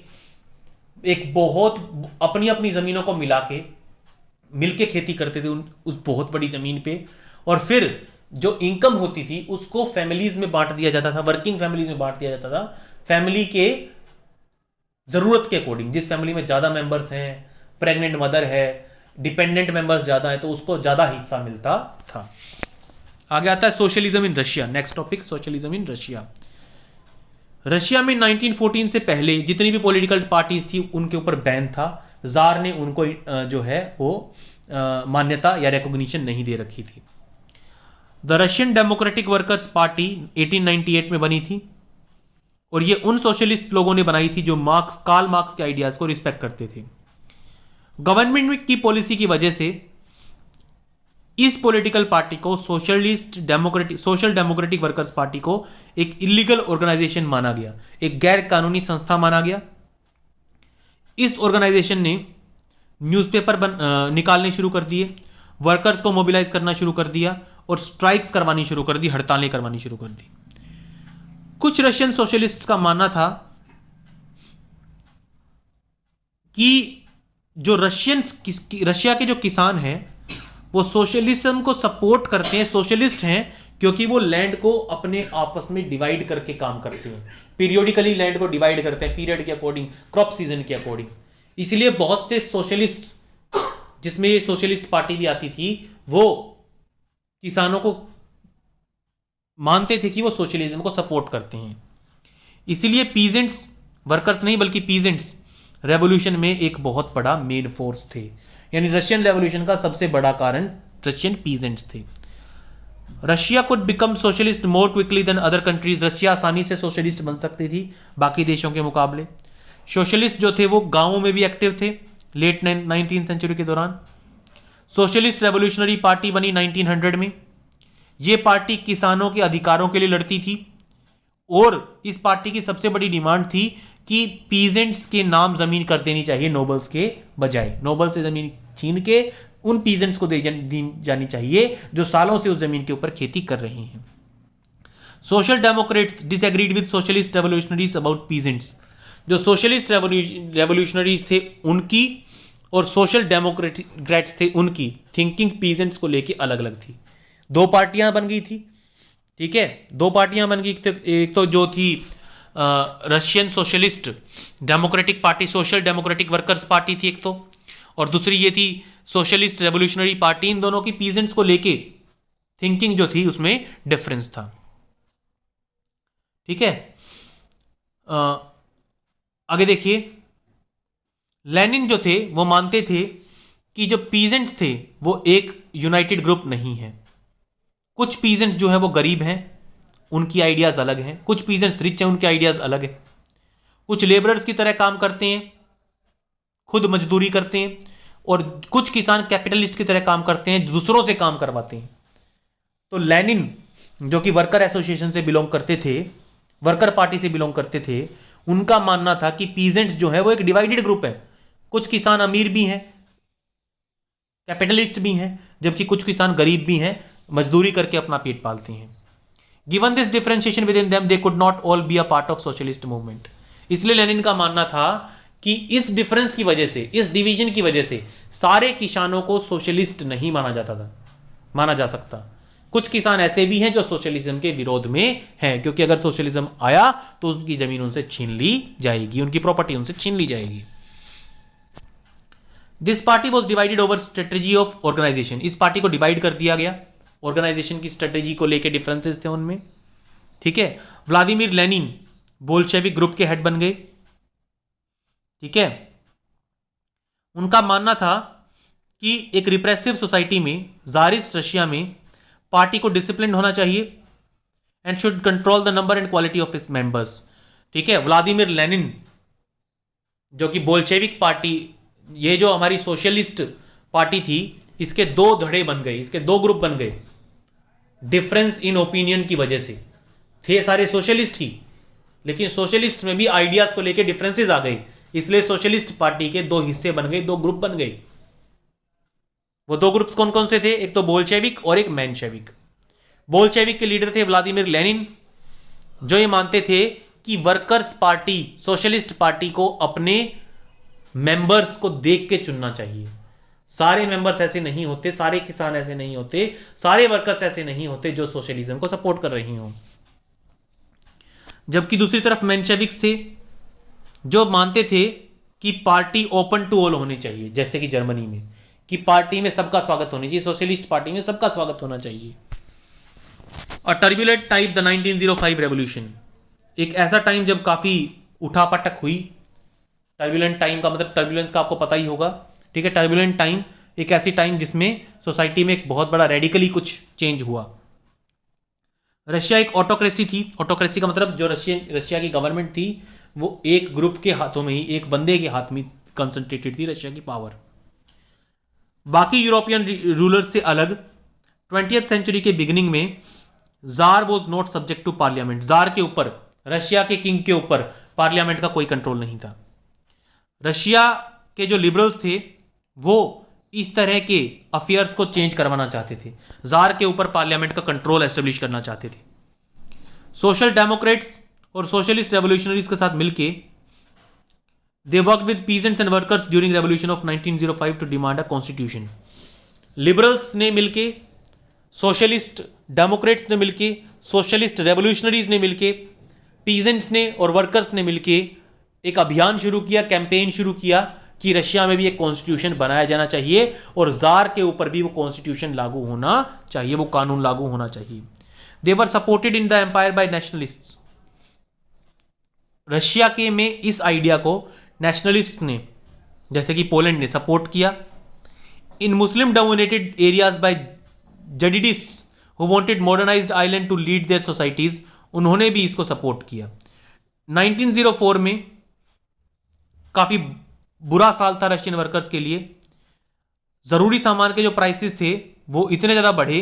एक बहुत अपनी अपनी जमीनों को मिलके खेती करते थे उस बहुत बड़ी जमीन पे, और फिर जो इनकम होती थी उसको फैमिलीज में बांट दिया जाता था, वर्किंग फैमिलीज में बांट दिया जाता था, फैमिली के जरूरत के अकॉर्डिंग। जिस फैमिली में ज्यादा मेंबर्स हैं, प्रेग्नेंट मदर है, डिपेंडेंट मेंबर्स ज्यादा है, तो उसको ज्यादा हिस्सा मिलता था। आगे आता है socialism in Russia. Next topic, socialism in Russia. Russia में 1914 से पहले जितनी भी पॉलिटिकल पार्टीज थी उनके ऊपर बैन था, जार ने उनको जो है वो मान्यता या रिकॉग्निशन नहीं दे रखी थी। The Russian democratic workers party 1898 में बनी थी और ये उन सोशलिस्ट लोगों ने बनाई थी जो कार्ल मार्क्स के आइडियाज को रिस्पेक्ट करते थे। गवर्नमेंट की पॉलिसी की वजह से इस पॉलिटिकल पार्टी को सोशल डेमोक्रेटिक वर्कर्स पार्टी को एक इलीगल ऑर्गेनाइजेशन माना गया, एक गैर कानूनी संस्था माना गया। इस ऑर्गेनाइजेशन ने न्यूज़पेपर निकालने शुरू कर दिए, वर्कर्स को मोबिलाइज करना शुरू कर दिया और स्ट्राइक्स करवानी शुरू कर दी, हड़तालें करवानी शुरू कर दी। कुछ रशियन सोशलिस्ट्स का मानना था कि जो रशिया के जो किसान हैं वो सोशलिज्म को सपोर्ट करते हैं, सोशलिस्ट हैं, क्योंकि वो लैंड को अपने आपस में डिवाइड करके काम करते हैं, पीरियोडिकली लैंड को डिवाइड करते हैं पीरियड के अकॉर्डिंग, क्रॉप सीजन के अकॉर्डिंग। इसलिए बहुत से सोशलिस्ट, जिसमें ये सोशलिस्ट पार्टी भी आती थी, वो किसानों को मानते थे कि वो सोशलिज्म को सपोर्ट करते हैं। इसलिए पीजेंट्स, वर्कर्स नहीं बल्कि पीजेंट्स रेवोल्यूशन में एक बहुत बड़ा मेन फोर्स थे। यानी रशियन रेवोल्यूशन का सबसे बड़ा कारण रशियन पीजेंट्स थे। Russia could become socialist more quickly than other countries. Russia आसानी से सोशलिस्ट बन सकती थी बाकी देशों के मुकाबले। सोशलिस्ट जो थे वो गांवों में भी एक्टिव थे लेट 19th सेंचुरी के दौरान। सोशलिस्ट रेवोल्यूशनरी पार्टी बनी 1900 में। यह पार्टी किसानों के अधिकारों के लिए लड़ती थी और इस पार्टी की सबसे बड़ी डिमांड थी कि पीजेंट्स के नाम जमीन कर देनी चाहिए नोबल्स के बजाय। नोबल से जमीन छीन के उन पीजेंट्स को दी जानी चाहिए जो सालों से उस जमीन के ऊपर खेती कर रहे हैं। Social Democrats disagreed with socialist revolutionaries about peasants. जो सोशलिस्ट रेवोल्यूशनरीज थे उनकी और सोशल डेमोक्रेट्स थे उनकी थिंकिंग पीजेंट्स को लेके अलग अलग थी। दो पार्टियां बन गई थी, ठीक है, दो पार्टियां बन गई। एक तो जो थी Russian socialist democratic party, social democratic workers party थी एक तो, और दूसरी ये थी सोशलिस्ट रेवोल्यूशनरी पार्टी। इन दोनों की पीजेंट्स को लेके थिंकिंग जो थी उसमें डिफरेंस था, ठीक है। आगे देखिए, लेनिन जो थे वो मानते थे कि जो पीजेंट्स थे वो एक यूनाइटेड ग्रुप नहीं है। कुछ पीजेंट्स जो है वो गरीब हैं, उनकी आइडियाज अलग हैं। कुछ पीजेंट्स रिच हैं, उनके आइडियाज अलग हैं। कुछ लेबरर्स की तरह काम करते हैं, खुद मजदूरी करते हैं, और कुछ किसान कैपिटलिस्ट की तरह काम करते हैं, दूसरों से काम करवाते हैं। तो लेनिन जो कि वर्कर एसोसिएशन से बिलोंग करते थे, वर्कर पार्टी से बिलोंग करते थे, उनका मानना था कि पीजेंट्स जो है वो एक डिवाइडेड ग्रुप है। कुछ किसान अमीर भी हैं, कैपिटलिस्ट भी हैं, जबकि कुछ किसान गरीब भी हैं, मजदूरी करके अपना पेट पालते हैं। Given this differentiation with in them they could not all be a part of socialist movement. इसलिए लेनिन का मानना था कि इस डिफरेंस की वजह से, इस डिवीजन की वजह से सारे किसानों को सोशलिस्ट नहीं माना जा सकता। कुछ किसान ऐसे भी हैं जो सोशलिज्म के विरोध में हैं, क्योंकि अगर सोशलिज्म आया तो उनकी जमीन उनसे छीन ली जाएगी, उनकी प्रॉपर्टी उनसे छीन ली जाएगी। This party was divided over strategy of organisation. इस पार्टी को डिवाइड कर दिया गया, ऑर्गेनाइजेशन की स्ट्रेटेजी को लेकर डिफरेंसेस थे उनमें, ठीक है। व्लादिमीर लेनिन बोल्शेविक ग्रुप के हेड बन गए, ठीक है। उनका मानना था कि एक रिप्रेसिव सोसाइटी में, ज़ारिस्ट रशिया में, पार्टी को डिसिप्लिन होना चाहिए and should control the number and quality of its members, ठीक है। व्लादिमीर लेनिन जो कि बोल्शेविक पार्टी, ये जो हमारी सोशलिस्ट पार्टी थी, इसके दो धड़े बन गए, इसके दो ग्रुप बन गए डिफरेंस इन ओपिनियन की वजह से। थे सारे सोशलिस्ट ही, लेकिन सोशलिस्ट में भी आइडियाज को लेकर डिफरेंसेस आ गए, इसलिए सोशलिस्ट पार्टी के दो हिस्से बन गए, दो ग्रुप बन गए। वो दो ग्रुप्स कौन कौन से थे? एक तो बोल्शेविक और एक मेंशेविक। बोल्शेविक के लीडर थे व्लादिमीर लेनिन, जो ये मानते थे कि वर्कर्स पार्टी, सोशलिस्ट पार्टी को अपने मेंबर्स को देख के चुनना चाहिए। सारे मेंबर्स ऐसे नहीं होते, सारे किसान ऐसे नहीं होते, सारे वर्कर्स ऐसे नहीं होते जो सोशलिज्म को सपोर्ट कर रही हों। जबकि दूसरी तरफ मेंशेविक्स थे, जो मानते थे कि पार्टी ओपन टू ऑल होनी चाहिए, जैसे कि जर्मनी में, कि पार्टी में सबका स्वागत होना चाहिए, सोशलिस्ट पार्टी में सबका स्वागत होना चाहिए। अ टर्बुलेंट टाइम द 1905 रेवोल्यूशन, एक ऐसा टाइम जब काफी उठापटक हुई। टर्बुलेंट टाइम का मतलब टर्बुलेंस का आपको पता ही होगा, ठीक है। टर्बुलेंट टाइम एक ऐसी टाइम जिसमें सोसाइटी में एक बहुत बड़ा रेडिकली कुछ चेंज हुआ। रशिया एक ऑटोक्रेसी थी। ऑटोक्रेसी का मतलब जो रशिया की गवर्नमेंट थी वो एक ग्रुप के हाथों में ही, एक बंदे के हाथ में कंसंट्रेटेड थी रशिया की पावर। बाकी यूरोपियन रूलर्स से अलग 20th सेंचुरी के बिगिनिंग में tsar was not subject to parliament. Tsar के ऊपर, रशिया के किंग के ऊपर पार्लियामेंट का कोई कंट्रोल नहीं था। रशिया के जो लिबरल्स थे वो इस तरह के अफेयर्स को चेंज करवाना चाहते थे, जार के ऊपर पार्लियामेंट का कंट्रोल एस्टेब्लिश करना चाहते थे। सोशल डेमोक्रेट्स और सोशलिस्ट रेवोल्यूशनरीज के साथ मिलके They worked with peasants and workers during revolution of 1905 to demand a constitution. Liberals ने मिलके, सोशलिस्ट डेमोक्रेट्स ने मिलके, सोशलिस्ट रेवोल्यूशनरीज ने मिलके, पीजेंट्स ने और वर्कर्स ने मिलके एक अभियान शुरू किया, कैंपेन शुरू किया कि रशिया में भी एक कॉन्स्टिट्यूशन बनाया जाना चाहिए और जार के ऊपर भी वो कॉन्स्टिट्यूशन लागू होना चाहिए, वो कानून लागू होना चाहिए. They were supported in the empire by nationalist. Russia के में इस आइडिया को नेशनलिस्ट ने, जैसे कि पोलैंड ने, सपोर्ट किया. In Muslim dominated areas by Jadidist who wanted modernised island to lead their societies, उन्होंने भी इसको सपोर्ट किया. 1904 में काफी बुरा साल था रशियन वर्कर्स के लिए. जरूरी सामान के जो प्राइसेस थे वो इतने ज्यादा बढ़े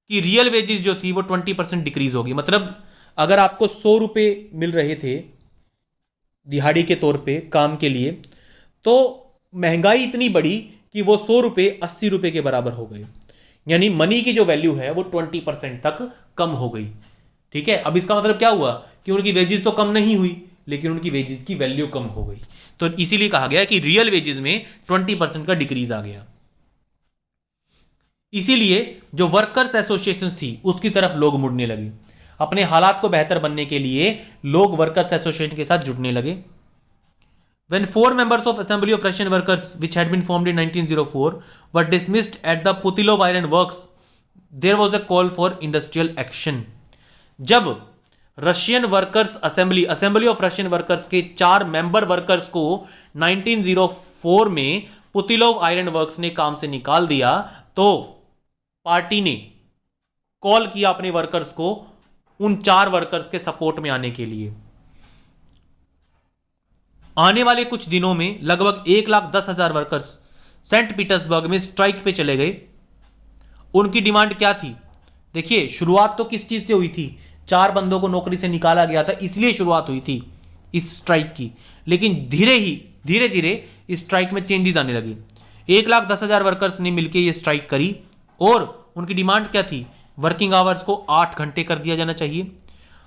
कि रियल वेजेस जो थी वो 20% डिक्रीज होगी. मतलब अगर आपको 100 रुपए मिल रहे थे दिहाड़ी के तौर पे काम के लिए, तो महंगाई इतनी बढ़ी कि वो 100 रुपए 80 रुपए के बराबर हो गए. यानी मनी की जो वैल्यू है वो 20% तक कम हो गई. ठीक है, अब इसका मतलब क्या हुआ कि उनकी वेजेस तो कम नहीं हुई, लेकिन उनकी वेजेस की वैल्यू कम हो गई. तो इसीलिए कहा गया कि रियल वेजेस में 20% का डिक्रीज आ गया. इसीलिए जो वर्कर्स एसोसिएशन थी उसकी तरफ लोग मुड़ने लगे. अपने हालात को बेहतर बनने के लिए लोग वर्कर्स एसोसिएशन के साथ जुड़ने लगे. When 4 members of Assembly of Russian Workers, which had been formed in 1904, were dismissed at the Putilov Iron Works, there was a call for industrial action. जब Russian workers assembly of Russian workers के 4 member workers को 1904 में Putilov iron works ने काम से निकाल दिया, तो पार्टी ने कॉल किया अपने वर्कर्स को उन 4 वर्कर्स के सपोर्ट में आने के लिए. आने वाले कुछ दिनों में लगभग 1,10,000 वर्कर्स सेंट पीटर्सबर्ग में स्ट्राइक पे चले गए. उनकी डिमांड क्या थी? देखिए, शुरुआत तो किस चीज से हुई थी? 4 बंदों को नौकरी से निकाला गया था, इसलिए शुरुआत हुई थी इस स्ट्राइक की. लेकिन धीरे धीरे इस स्ट्राइक में चेंजेस आने लगे. 1,10,000 वर्कर्स ने मिलकर यह स्ट्राइक करी और उनकी डिमांड क्या थी? वर्किंग आवर्स को 8 घंटे कर दिया जाना चाहिए,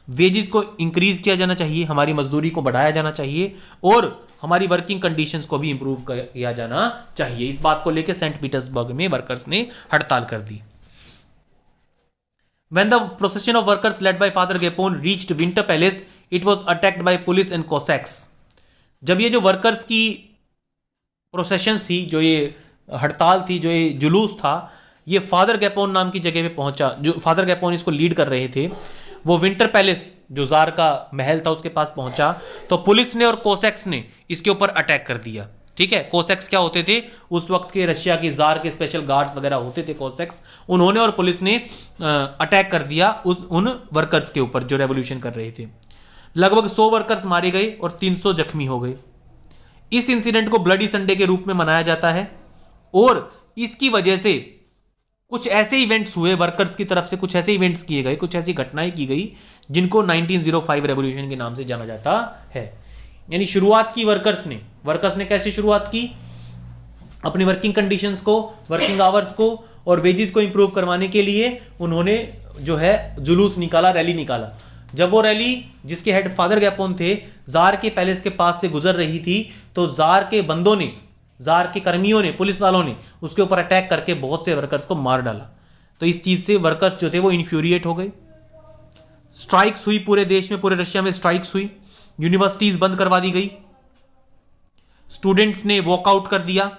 वेजेस को इंक्रीज किया जाना चाहिए, हमारी मजदूरी को बढ़ाया जाना चाहिए और हमारी वर्किंग कंडीशंस को भी इंप्रूव किया जाना चाहिए. इस बात को लेकर सेंट पीटर्सबर्ग में वर्कर्स ने हड़ताल कर दी. When the procession of workers led by Father Gapon reached Winter Palace, it was attacked by police and Cossacks. जब ये जो वर्कर्स की प्रोसेशन थी, जो ये हड़ताल थी, जो ये जुलूस था, ये फादर गैपोन नाम की जगह पे पहुंचा. जो फादर गैपोन इसको लीड कर रहे थे, वो विंटर पैलेस जो जार का महल था उसके पास पहुंचा, तो पुलिस ने और कोसैक्स ने इसके ऊपर अटैक कर दिया. ठीक है, कोसैक्स क्या होते थे? उस वक्त के रशिया के जार के स्पेशल गार्ड्स वगैरह होते थे कोसैक्स. उन्होंने और पुलिस ने अटैक कर दिया उन वर्कर्स के ऊपर जो रेवोल्यूशन कर रहे थे. लगभग 100 वर्कर्स मारे गए और 300 जख्मी हो गए. इस इंसिडेंट को ब्लडी संडे के रूप में मनाया जाता है और इसकी वजह से कुछ ऐसे इवेंट्स हुए, वर्कर्स की तरफ से कुछ ऐसे इवेंट्स किए गए, कुछ ऐसी घटनाएं की गई जिनको 1905 रेवोल्यूशन के नाम से जाना जाता है. यानी शुरुआत की वर्कर्स ने कैसे शुरुआत की? अपनी वर्किंग कंडीशंस को, वर्किंग आवर्स को और वेजेस को इंप्रूव करवाने के लिए उन्होंने जो है जुलूस निकाला, रैली निकाला. जब वो रैली, जिसके हेड फादर गैपोन थे, जार के पैलेस के पास से गुजर रही थी, तो जार के बंदों ने, जार के कर्मियों ने, पुलिस वालों ने उसके ऊपर अटैक करके बहुत से वर्कर्स को मार डाला. तो इस चीज से वर्कर्स जो थे वो इन्फ्यूरिएट हो गए. स्ट्राइक्स हुई पूरे देश में, पूरे रशिया में स्ट्राइक्स हुई. यूनिवर्सिटीज बंद करवा दी गई, स्टूडेंट्स ने वॉकआउट कर दिया.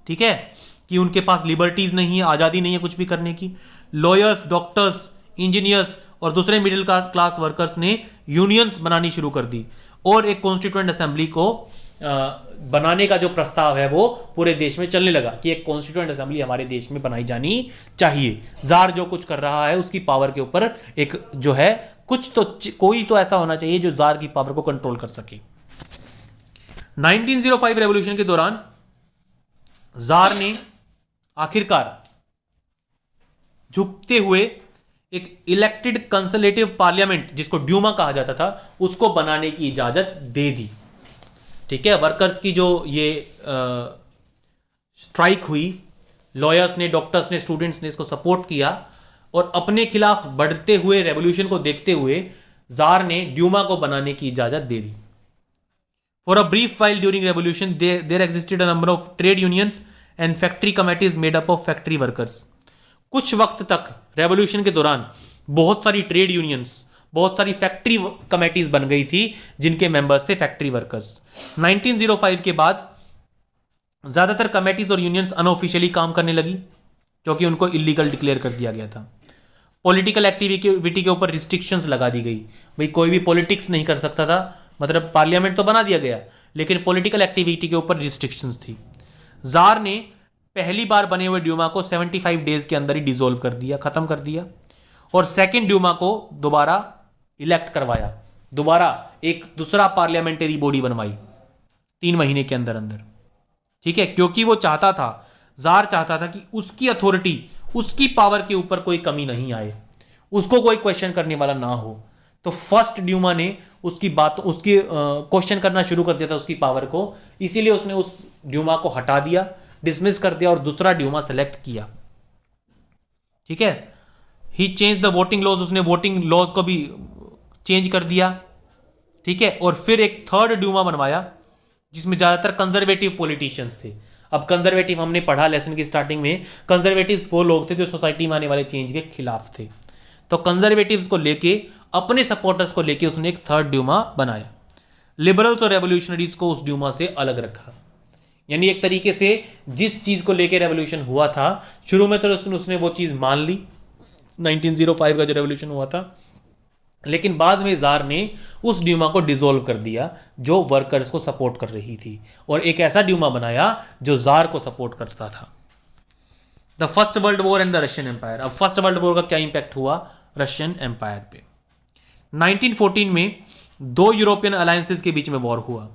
ठीक है, कि उनके पास लिबर्टीज नहीं है, आजादी नहीं है कुछ भी करने की. लॉयर्स, डॉक्टर्स, इंजीनियर्स और दूसरे मिडिल क्लास वर्कर्स ने यूनियंस बनानी शुरू कर दी और एक कॉन्स्टिट्यूएंट असेंबली को बनाने का जो प्रस्ताव है वो पूरे देश में चलने लगा कि एक कॉन्स्टिट्यूएंट असेंबली हमारे देश में बनाई जानी चाहिए. जार जो कुछ कर रहा है उसकी पावर के ऊपर एक जो है कुछ तो, कोई तो ऐसा होना चाहिए जो जार की पावर को कंट्रोल कर सके. 1905 रेवोल्यूशन के दौरान जार ने आखिरकार झुकते हुए एक इलेक्टेड कंसलेटिव पार्लियामेंट, जिसको ड्यूमा कहा जाता था, उसको बनाने की इजाजत दे दी. ठीक है, वर्कर्स की जो ये स्ट्राइक हुई, लॉयर्स ने, डॉक्टर्स ने, स्टूडेंट्स ने इसको सपोर्ट किया और अपने खिलाफ बढ़ते हुए रेवोल्यूशन को देखते हुए जार ने ड्यूमा को बनाने की इजाजत दे दी. For a brief while during revolution, there existed a number of trade unions and factory committees made up of factory workers. कुछ वक्त तक रेवोल्यूशन के दौरान बहुत सारी ट्रेड यूनियंस, बहुत सारी फैक्ट्री कमेटीज बन गई थी जिनके मेंबर्स थे फैक्ट्री वर्कर्स। 1905 के बाद ज्यादातर कमेटीज और यूनियंस अनऑफिशियली काम करने लगी क्योंकि उनको इलीगल डिक्लेयर कर दिया गया था। पॉलिटिकल एक्टिविटी के ऊपर रिस्ट्रिक्शंस लगा दी गई, भाई कोई भी पॉलिटिक्स नहीं कर सकता था, मतलब पार्लियामेंट तो बना दिया गया लेकिन पॉलिटिकल एक्टिविटी के ऊपर रिस्ट्रिक्शंस थी। जार ने पहली बार बने हुए ड्यूमा को 75 डेज के अंदर ही डिसॉल्व कर दिया, खत्म कर दिया, और सेकेंड ड्यूमा को दोबारा इलेक्ट करवाया, दोबारा एक दूसरा पार्लियामेंटरी बॉडी बनवाई 3 महीने के अंदर अंदर। ठीक है, क्योंकि वो चाहता था, जार चाहता था कि उसकी अथॉरिटी, उसकी पावर के ऊपर कोई कमी नहीं आए, उसको कोई क्वेश्चन करने वाला ना हो। तो फर्स्ट ड्यूमा ने उसकी बात, उसकी क्वेश्चन करना शुरू कर दिया था उसकी पावर को, इसीलिए उसने उस ड्यूमा को हटा दिया, डिसमिस कर दिया और दूसरा ड्यूमा सेलेक्ट किया। ठीक है, ही चेंज द वोटिंग लॉज, उसने वोटिंग लॉज को भी चेंज कर दिया। ठीक है, और फिर एक थर्ड ड्यूमा बनवाया जिसमें ज्यादातर कंजर्वेटिव पॉलिटिशियंस थे। अब कंजर्वेटिव हमने पढ़ा लेसन की स्टार्टिंग में, कंजर्वेटिव्स वो लोग थे जो सोसाइटी में आने वाले चेंज के खिलाफ थे। तो कंजर्वेटिव्स को लेके, अपने सपोर्टर्स को लेके उसने एक थर्ड ड्यूमा बनाया। लिबरल्स और रेवोल्यूशनरीज को उस ड्यूमा से अलग रखा, यानी एक तरीके से जिस चीज को लेके रेवोल्यूशन हुआ था शुरू में तो उसने वो चीज मान ली 1905 का जो रेवोल्यूशन हुआ था, लेकिन बाद में जार ने उस ड्यूमा को डिसॉल्व कर दिया जो वर्कर्स को सपोर्ट कर रही थी, और एक ऐसा ड्यूमा बनाया जो जार को सपोर्ट करता था। The first world war and the Russian empire. अब फर्स्ट वर्ल्ड वॉर का क्या इंपैक्ट हुआ रशियन एम्पायर पे? 1914 में 2 यूरोपियन अलायंसेस के बीच में वॉर हुआ।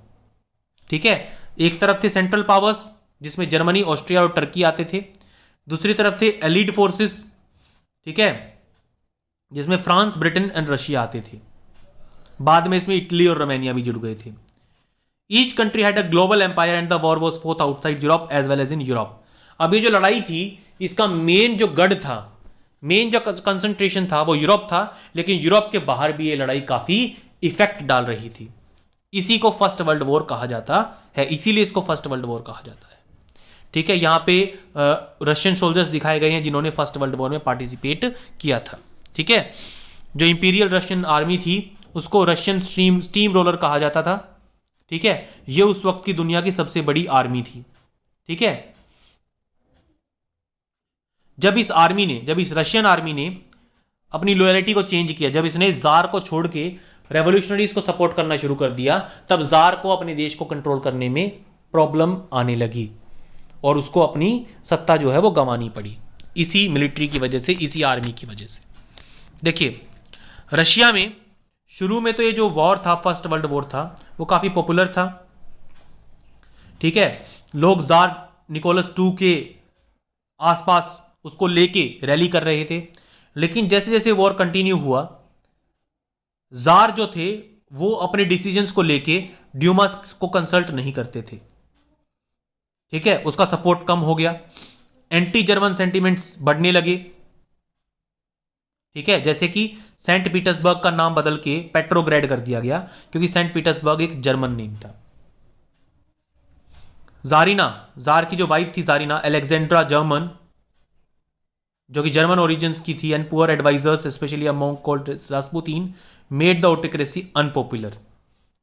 ठीक है, एक तरफ थे सेंट्रल पावर्स जिसमें जर्मनी, ऑस्ट्रिया और टर्की आते थे, दूसरी तरफ थे एलीड फोर्सेस, ठीक है, जिसमें फ्रांस, ब्रिटेन एंड रशिया आते थे। बाद में इसमें इटली और रोमानिया भी जुड़ गए थे। Each country had a global empire and the war was fought outside Europe as well as in Europe. अब ये जो लड़ाई थी इसका मेन जो गढ़ था, मेन जो कंसंट्रेशन था वो यूरोप था, लेकिन यूरोप के बाहर भी ये लड़ाई काफी इफेक्ट डाल रही थी। इसी को फर्स्ट वर्ल्ड वॉर कहा जाता है, इसीलिए इसको फर्स्ट वर्ल्ड वॉर कहा जाता है। ठीक है, यहां पे रशियन सोल्जर्स दिखाए गए हैं जिन्होंने फर्स्ट वर्ल्ड वॉर में पार्टिसिपेट किया था। ठीक है, जो इंपीरियल रशियन आर्मी थी उसको रशियन स्टीम रोलर कहा जाता था। ठीक है, ये उस वक्त की दुनिया की सबसे बड़ी आर्मी थी। ठीक है, जब इस रशियन आर्मी ने अपनी लॉयल्टी को चेंज किया, जब इसने जार को छोड़ के रेवोल्यूशनरीज को सपोर्ट करना शुरू कर दिया, तब जार को अपने देश को कंट्रोल करने में प्रॉब्लम आने लगी और उसको अपनी सत्ता जो है वो गंवानी पड़ी, इसी मिलिट्री की वजह से, इसी आर्मी की वजह से। देखिए, रशिया में शुरू में तो ये जो वॉर था, फर्स्ट वर्ल्ड वॉर था, वो काफी पॉपुलर था। ठीक है, लोग जार निकोलस II के आसपास उसको लेके रैली कर रहे थे, लेकिन जैसे जैसे वॉर कंटिन्यू हुआ, जार जो थे वो अपने डिसीजंस को लेके ड्यूमा को कंसल्ट नहीं करते थे। ठीक है, उसका सपोर्ट कम हो गया, एंटी जर्मन सेंटिमेंट्स बढ़ने लगे। ठीक है, जैसे कि सेंट पीटर्सबर्ग का नाम बदल के पेट्रोग्रेड कर दिया गया क्योंकि सेंट पीटर्सबर्ग एक जर्मन नेम था। जारीना, जार की जो वाइफ थी जारीना, अलेक्जेंड्रा जर्मन, जो कि जर्मन ओरिजिन्स की थी, and poor advisers especially a monk called Rasputin made the autocracy unpopular.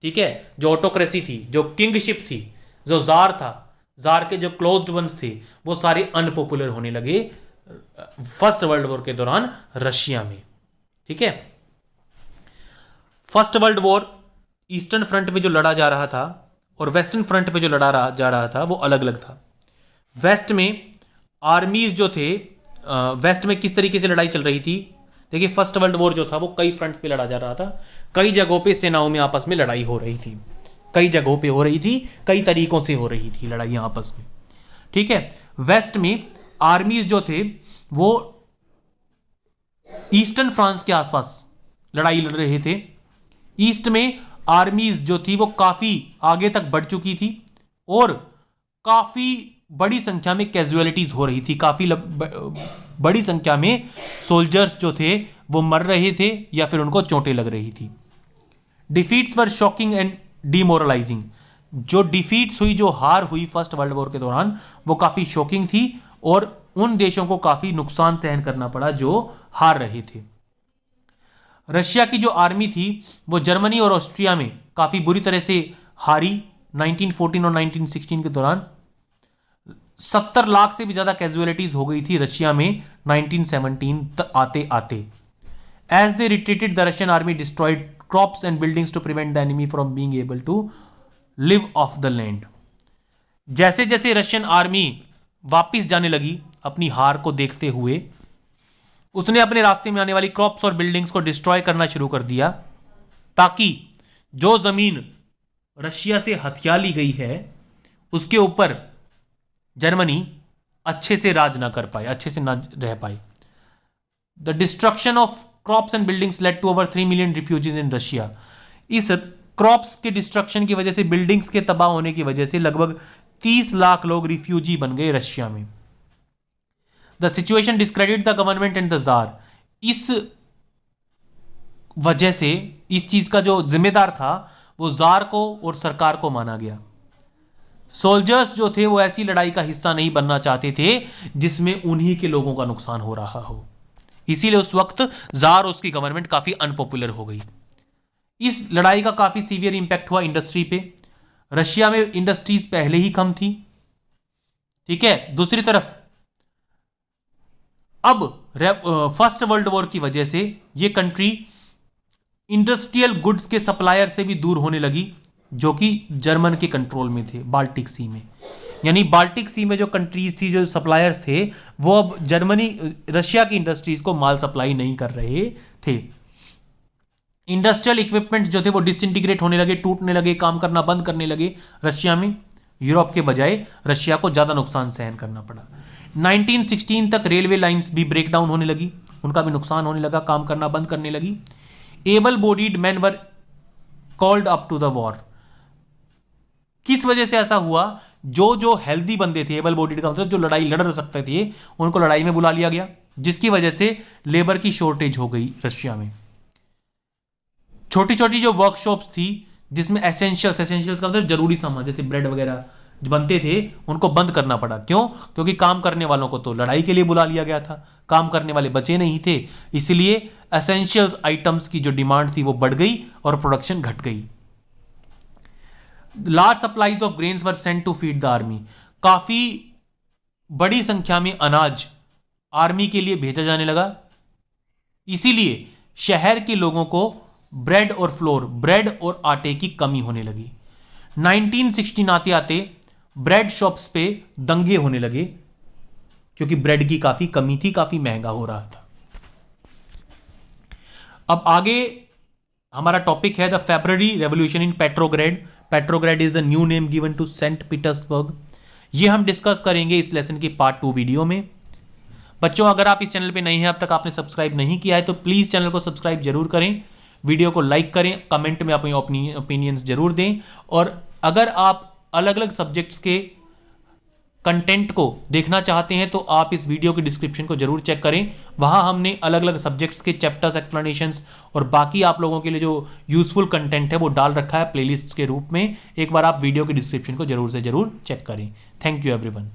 ठीक है, जो ऑटोक्रेसी थी, जो किंगशिप थी, जो जार था, जार के जो क्लोज्ड वंस थे, वो सारे अनपॉपुलर होने लगे फर्स्ट वर्ल्ड वॉर के दौरान रशिया में। ठीक है, first world war eastern front पे जो लड़ा जा रहा था और वेस्टर्न फ्रंट पे जो लड़ा जा रहा था वो अलग अलग था। वेस्ट में आर्मीज जो थे, वेस्ट में किस तरीके से लड़ाई चल रही थी? देखिए, फर्स्ट वर्ल्ड वॉर जो था वो कई फ्रंट्स पे लड़ा जा रहा था, कई जगहों पे सेनाओं में आपस में लड़ाई हो रही थी, कई जगहों पे हो रही थी, कई तरीकों से हो रही थी लड़ाइयां आपस में। ठीक है, वेस्ट में आर्मीज जो थे वो ईस्टर्न फ्रांस के आसपास लड़ाई लड़ रहे थे। ईस्ट में आर्मीज जो थी वो काफी आगे तक बढ़ चुकी थी और काफी बड़ी संख्या में कैजुअलिटीज हो रही थी, काफी बड़ी संख्या में सोल्जर्स जो थे वो मर रहे थे या फिर उनको चोटें लग रही थी। Defeats were shocking and demoralising, जो डिफीट्स हुई, जो हार हुई फर्स्ट वर्ल्ड वॉर के दौरान, वो काफी शॉकिंग थी और उन देशों को काफी नुकसान सहन करना पड़ा जो हार रहे थे। रशिया की जो आर्मी थी वो जर्मनी और ऑस्ट्रिया में काफी बुरी तरह से हारी 1914 और 1916 के दौरान। 70 लाख से भी ज्यादा कैजुअलिटीज हो गई थी रशिया में 1917 तक आते आते। As they retreated the Russian army destroyed crops and buildings to prevent the enemy from being able to live off the land. जैसे जैसे रशियन आर्मी वापिस जाने लगी अपनी हार को देखते हुए, उसने अपने रास्ते में आने वाली क्रॉप्स और बिल्डिंग्स को डिस्ट्रॉय करना शुरू कर दिया, ताकि जो जमीन रशिया से हथिया ली गई है उसके ऊपर जर्मनी अच्छे से राज ना कर पाए, अच्छे से ना रह पाए। The destruction of crops and buildings led to over 3 million refugees in Russia. इस क्रॉप्स के डिस्ट्रक्शन की वजह से, बिल्डिंग्स के तबाह होने की वजह से लगभग 30 लाख लोग रिफ्यूजी बन गए रशिया में। The situation discredit the government and the jar. इस वजह से इस चीज का जो जिम्मेदार था वो जार को और सरकार को माना गया। सोल्जर्स जो थे वो ऐसी लड़ाई का हिस्सा नहीं बनना चाहते थे जिसमें उन्हीं के लोगों का नुकसान हो रहा हो, इसीलिए उस वक्त जार और उसकी गवर्नमेंट काफी अनपॉपुलर हो गई। इस लड़ाई का काफी सीवियर इंपैक्ट हुआ इंडस्ट्री पे। रशिया में इंडस्ट्रीज पहले ही कम थी, ठीक है। दूसरी तरफ अब फर्स्ट वर्ल्ड वॉर की वजह से ये कंट्री इंडस्ट्रियल गुड्स के सप्लायर से भी दूर होने लगी, जो कि जर्मन के कंट्रोल में थे बाल्टिक सी में। यानी बाल्टिक सी में जो कंट्रीज थी, जो सप्लायर्स थे, वो अब रशिया की इंडस्ट्रीज को माल सप्लाई नहीं कर रहे थे। इंडस्ट्रियल इक्विपमेंट जो थे वो डिसइंटीग्रेट होने लगे, टूटने लगे, काम करना बंद करने लगे रशिया में। यूरोप के बजाय रशिया को ज्यादा नुकसान सहन करना पड़ा। 1916 तक रेलवे लाइंस भी ब्रेक डाउन होने लगी, उनका भी नुकसान होने लगा, काम करना बंद करने लगी। Able bodied man were called up to the war. किस वजह से ऐसा हुआ? जो हेल्दी बंदे थे, एबल बॉडीड का मतलब जो लड़ाई लड़ सकते थे, उनको लड़ाई में बुला लिया गया, जिसकी वजह से लेबर की शॉर्टेज हो गई रशिया में। छोटी छोटी जो वर्कशॉप्स थी जिसमें एसेंशियल्स का मतलब जरूरी सामान जैसे ब्रेड वगैरह जो बनते थे, उनको बंद करना पड़ा। क्यों? क्योंकि काम करने वालों को तो लड़ाई के लिए बुला लिया गया था, काम करने वाले बचे नहीं थे, इसलिए एसेंशियल्स आइटम्स की जो डिमांड थी वो बढ़ गई और प्रोडक्शन घट गई। Large supplies of grains were sent to feed the army. काफी बड़ी संख्या में अनाज आर्मी के लिए भेजा जाने लगा, इसीलिए शहर के लोगों को ब्रेड और आटे की कमी होने लगी। 1916 आते आते ब्रेड शॉप्स पे दंगे होने लगे, क्योंकि ब्रेड की काफी कमी थी, काफी महंगा हो रहा था। अब आगे हमारा टॉपिक है the February revolution in Petrograd. Petrograd is the new name given to Saint Petersburg. ये हम डिस्कस करेंगे इस लेसन के पार्ट 2 वीडियो में। बच्चों, अगर आप इस चैनल पे नए हैं, अब तक आपने सब्सक्राइब नहीं किया है, तो प्लीज चैनल को सब्सक्राइब जरूर करें, वीडियो को लाइक करें, कमेंट में अपने ओपिनियंस जरूर दें। और अगर आप अलग अलग सब्जेक्ट्स के कंटेंट को देखना चाहते हैं तो आप इस वीडियो के डिस्क्रिप्शन को जरूर चेक करें, वहां हमने अलग अलग सब्जेक्ट्स के चैप्टर्स, एक्सप्लेनेशंस और बाकी आप लोगों के लिए जो यूजफुल कंटेंट है वो डाल रखा है प्लेलिस्ट के रूप में। एक बार आप वीडियो के डिस्क्रिप्शन को जरूर से जरूर चेक करें। Thank you everyone.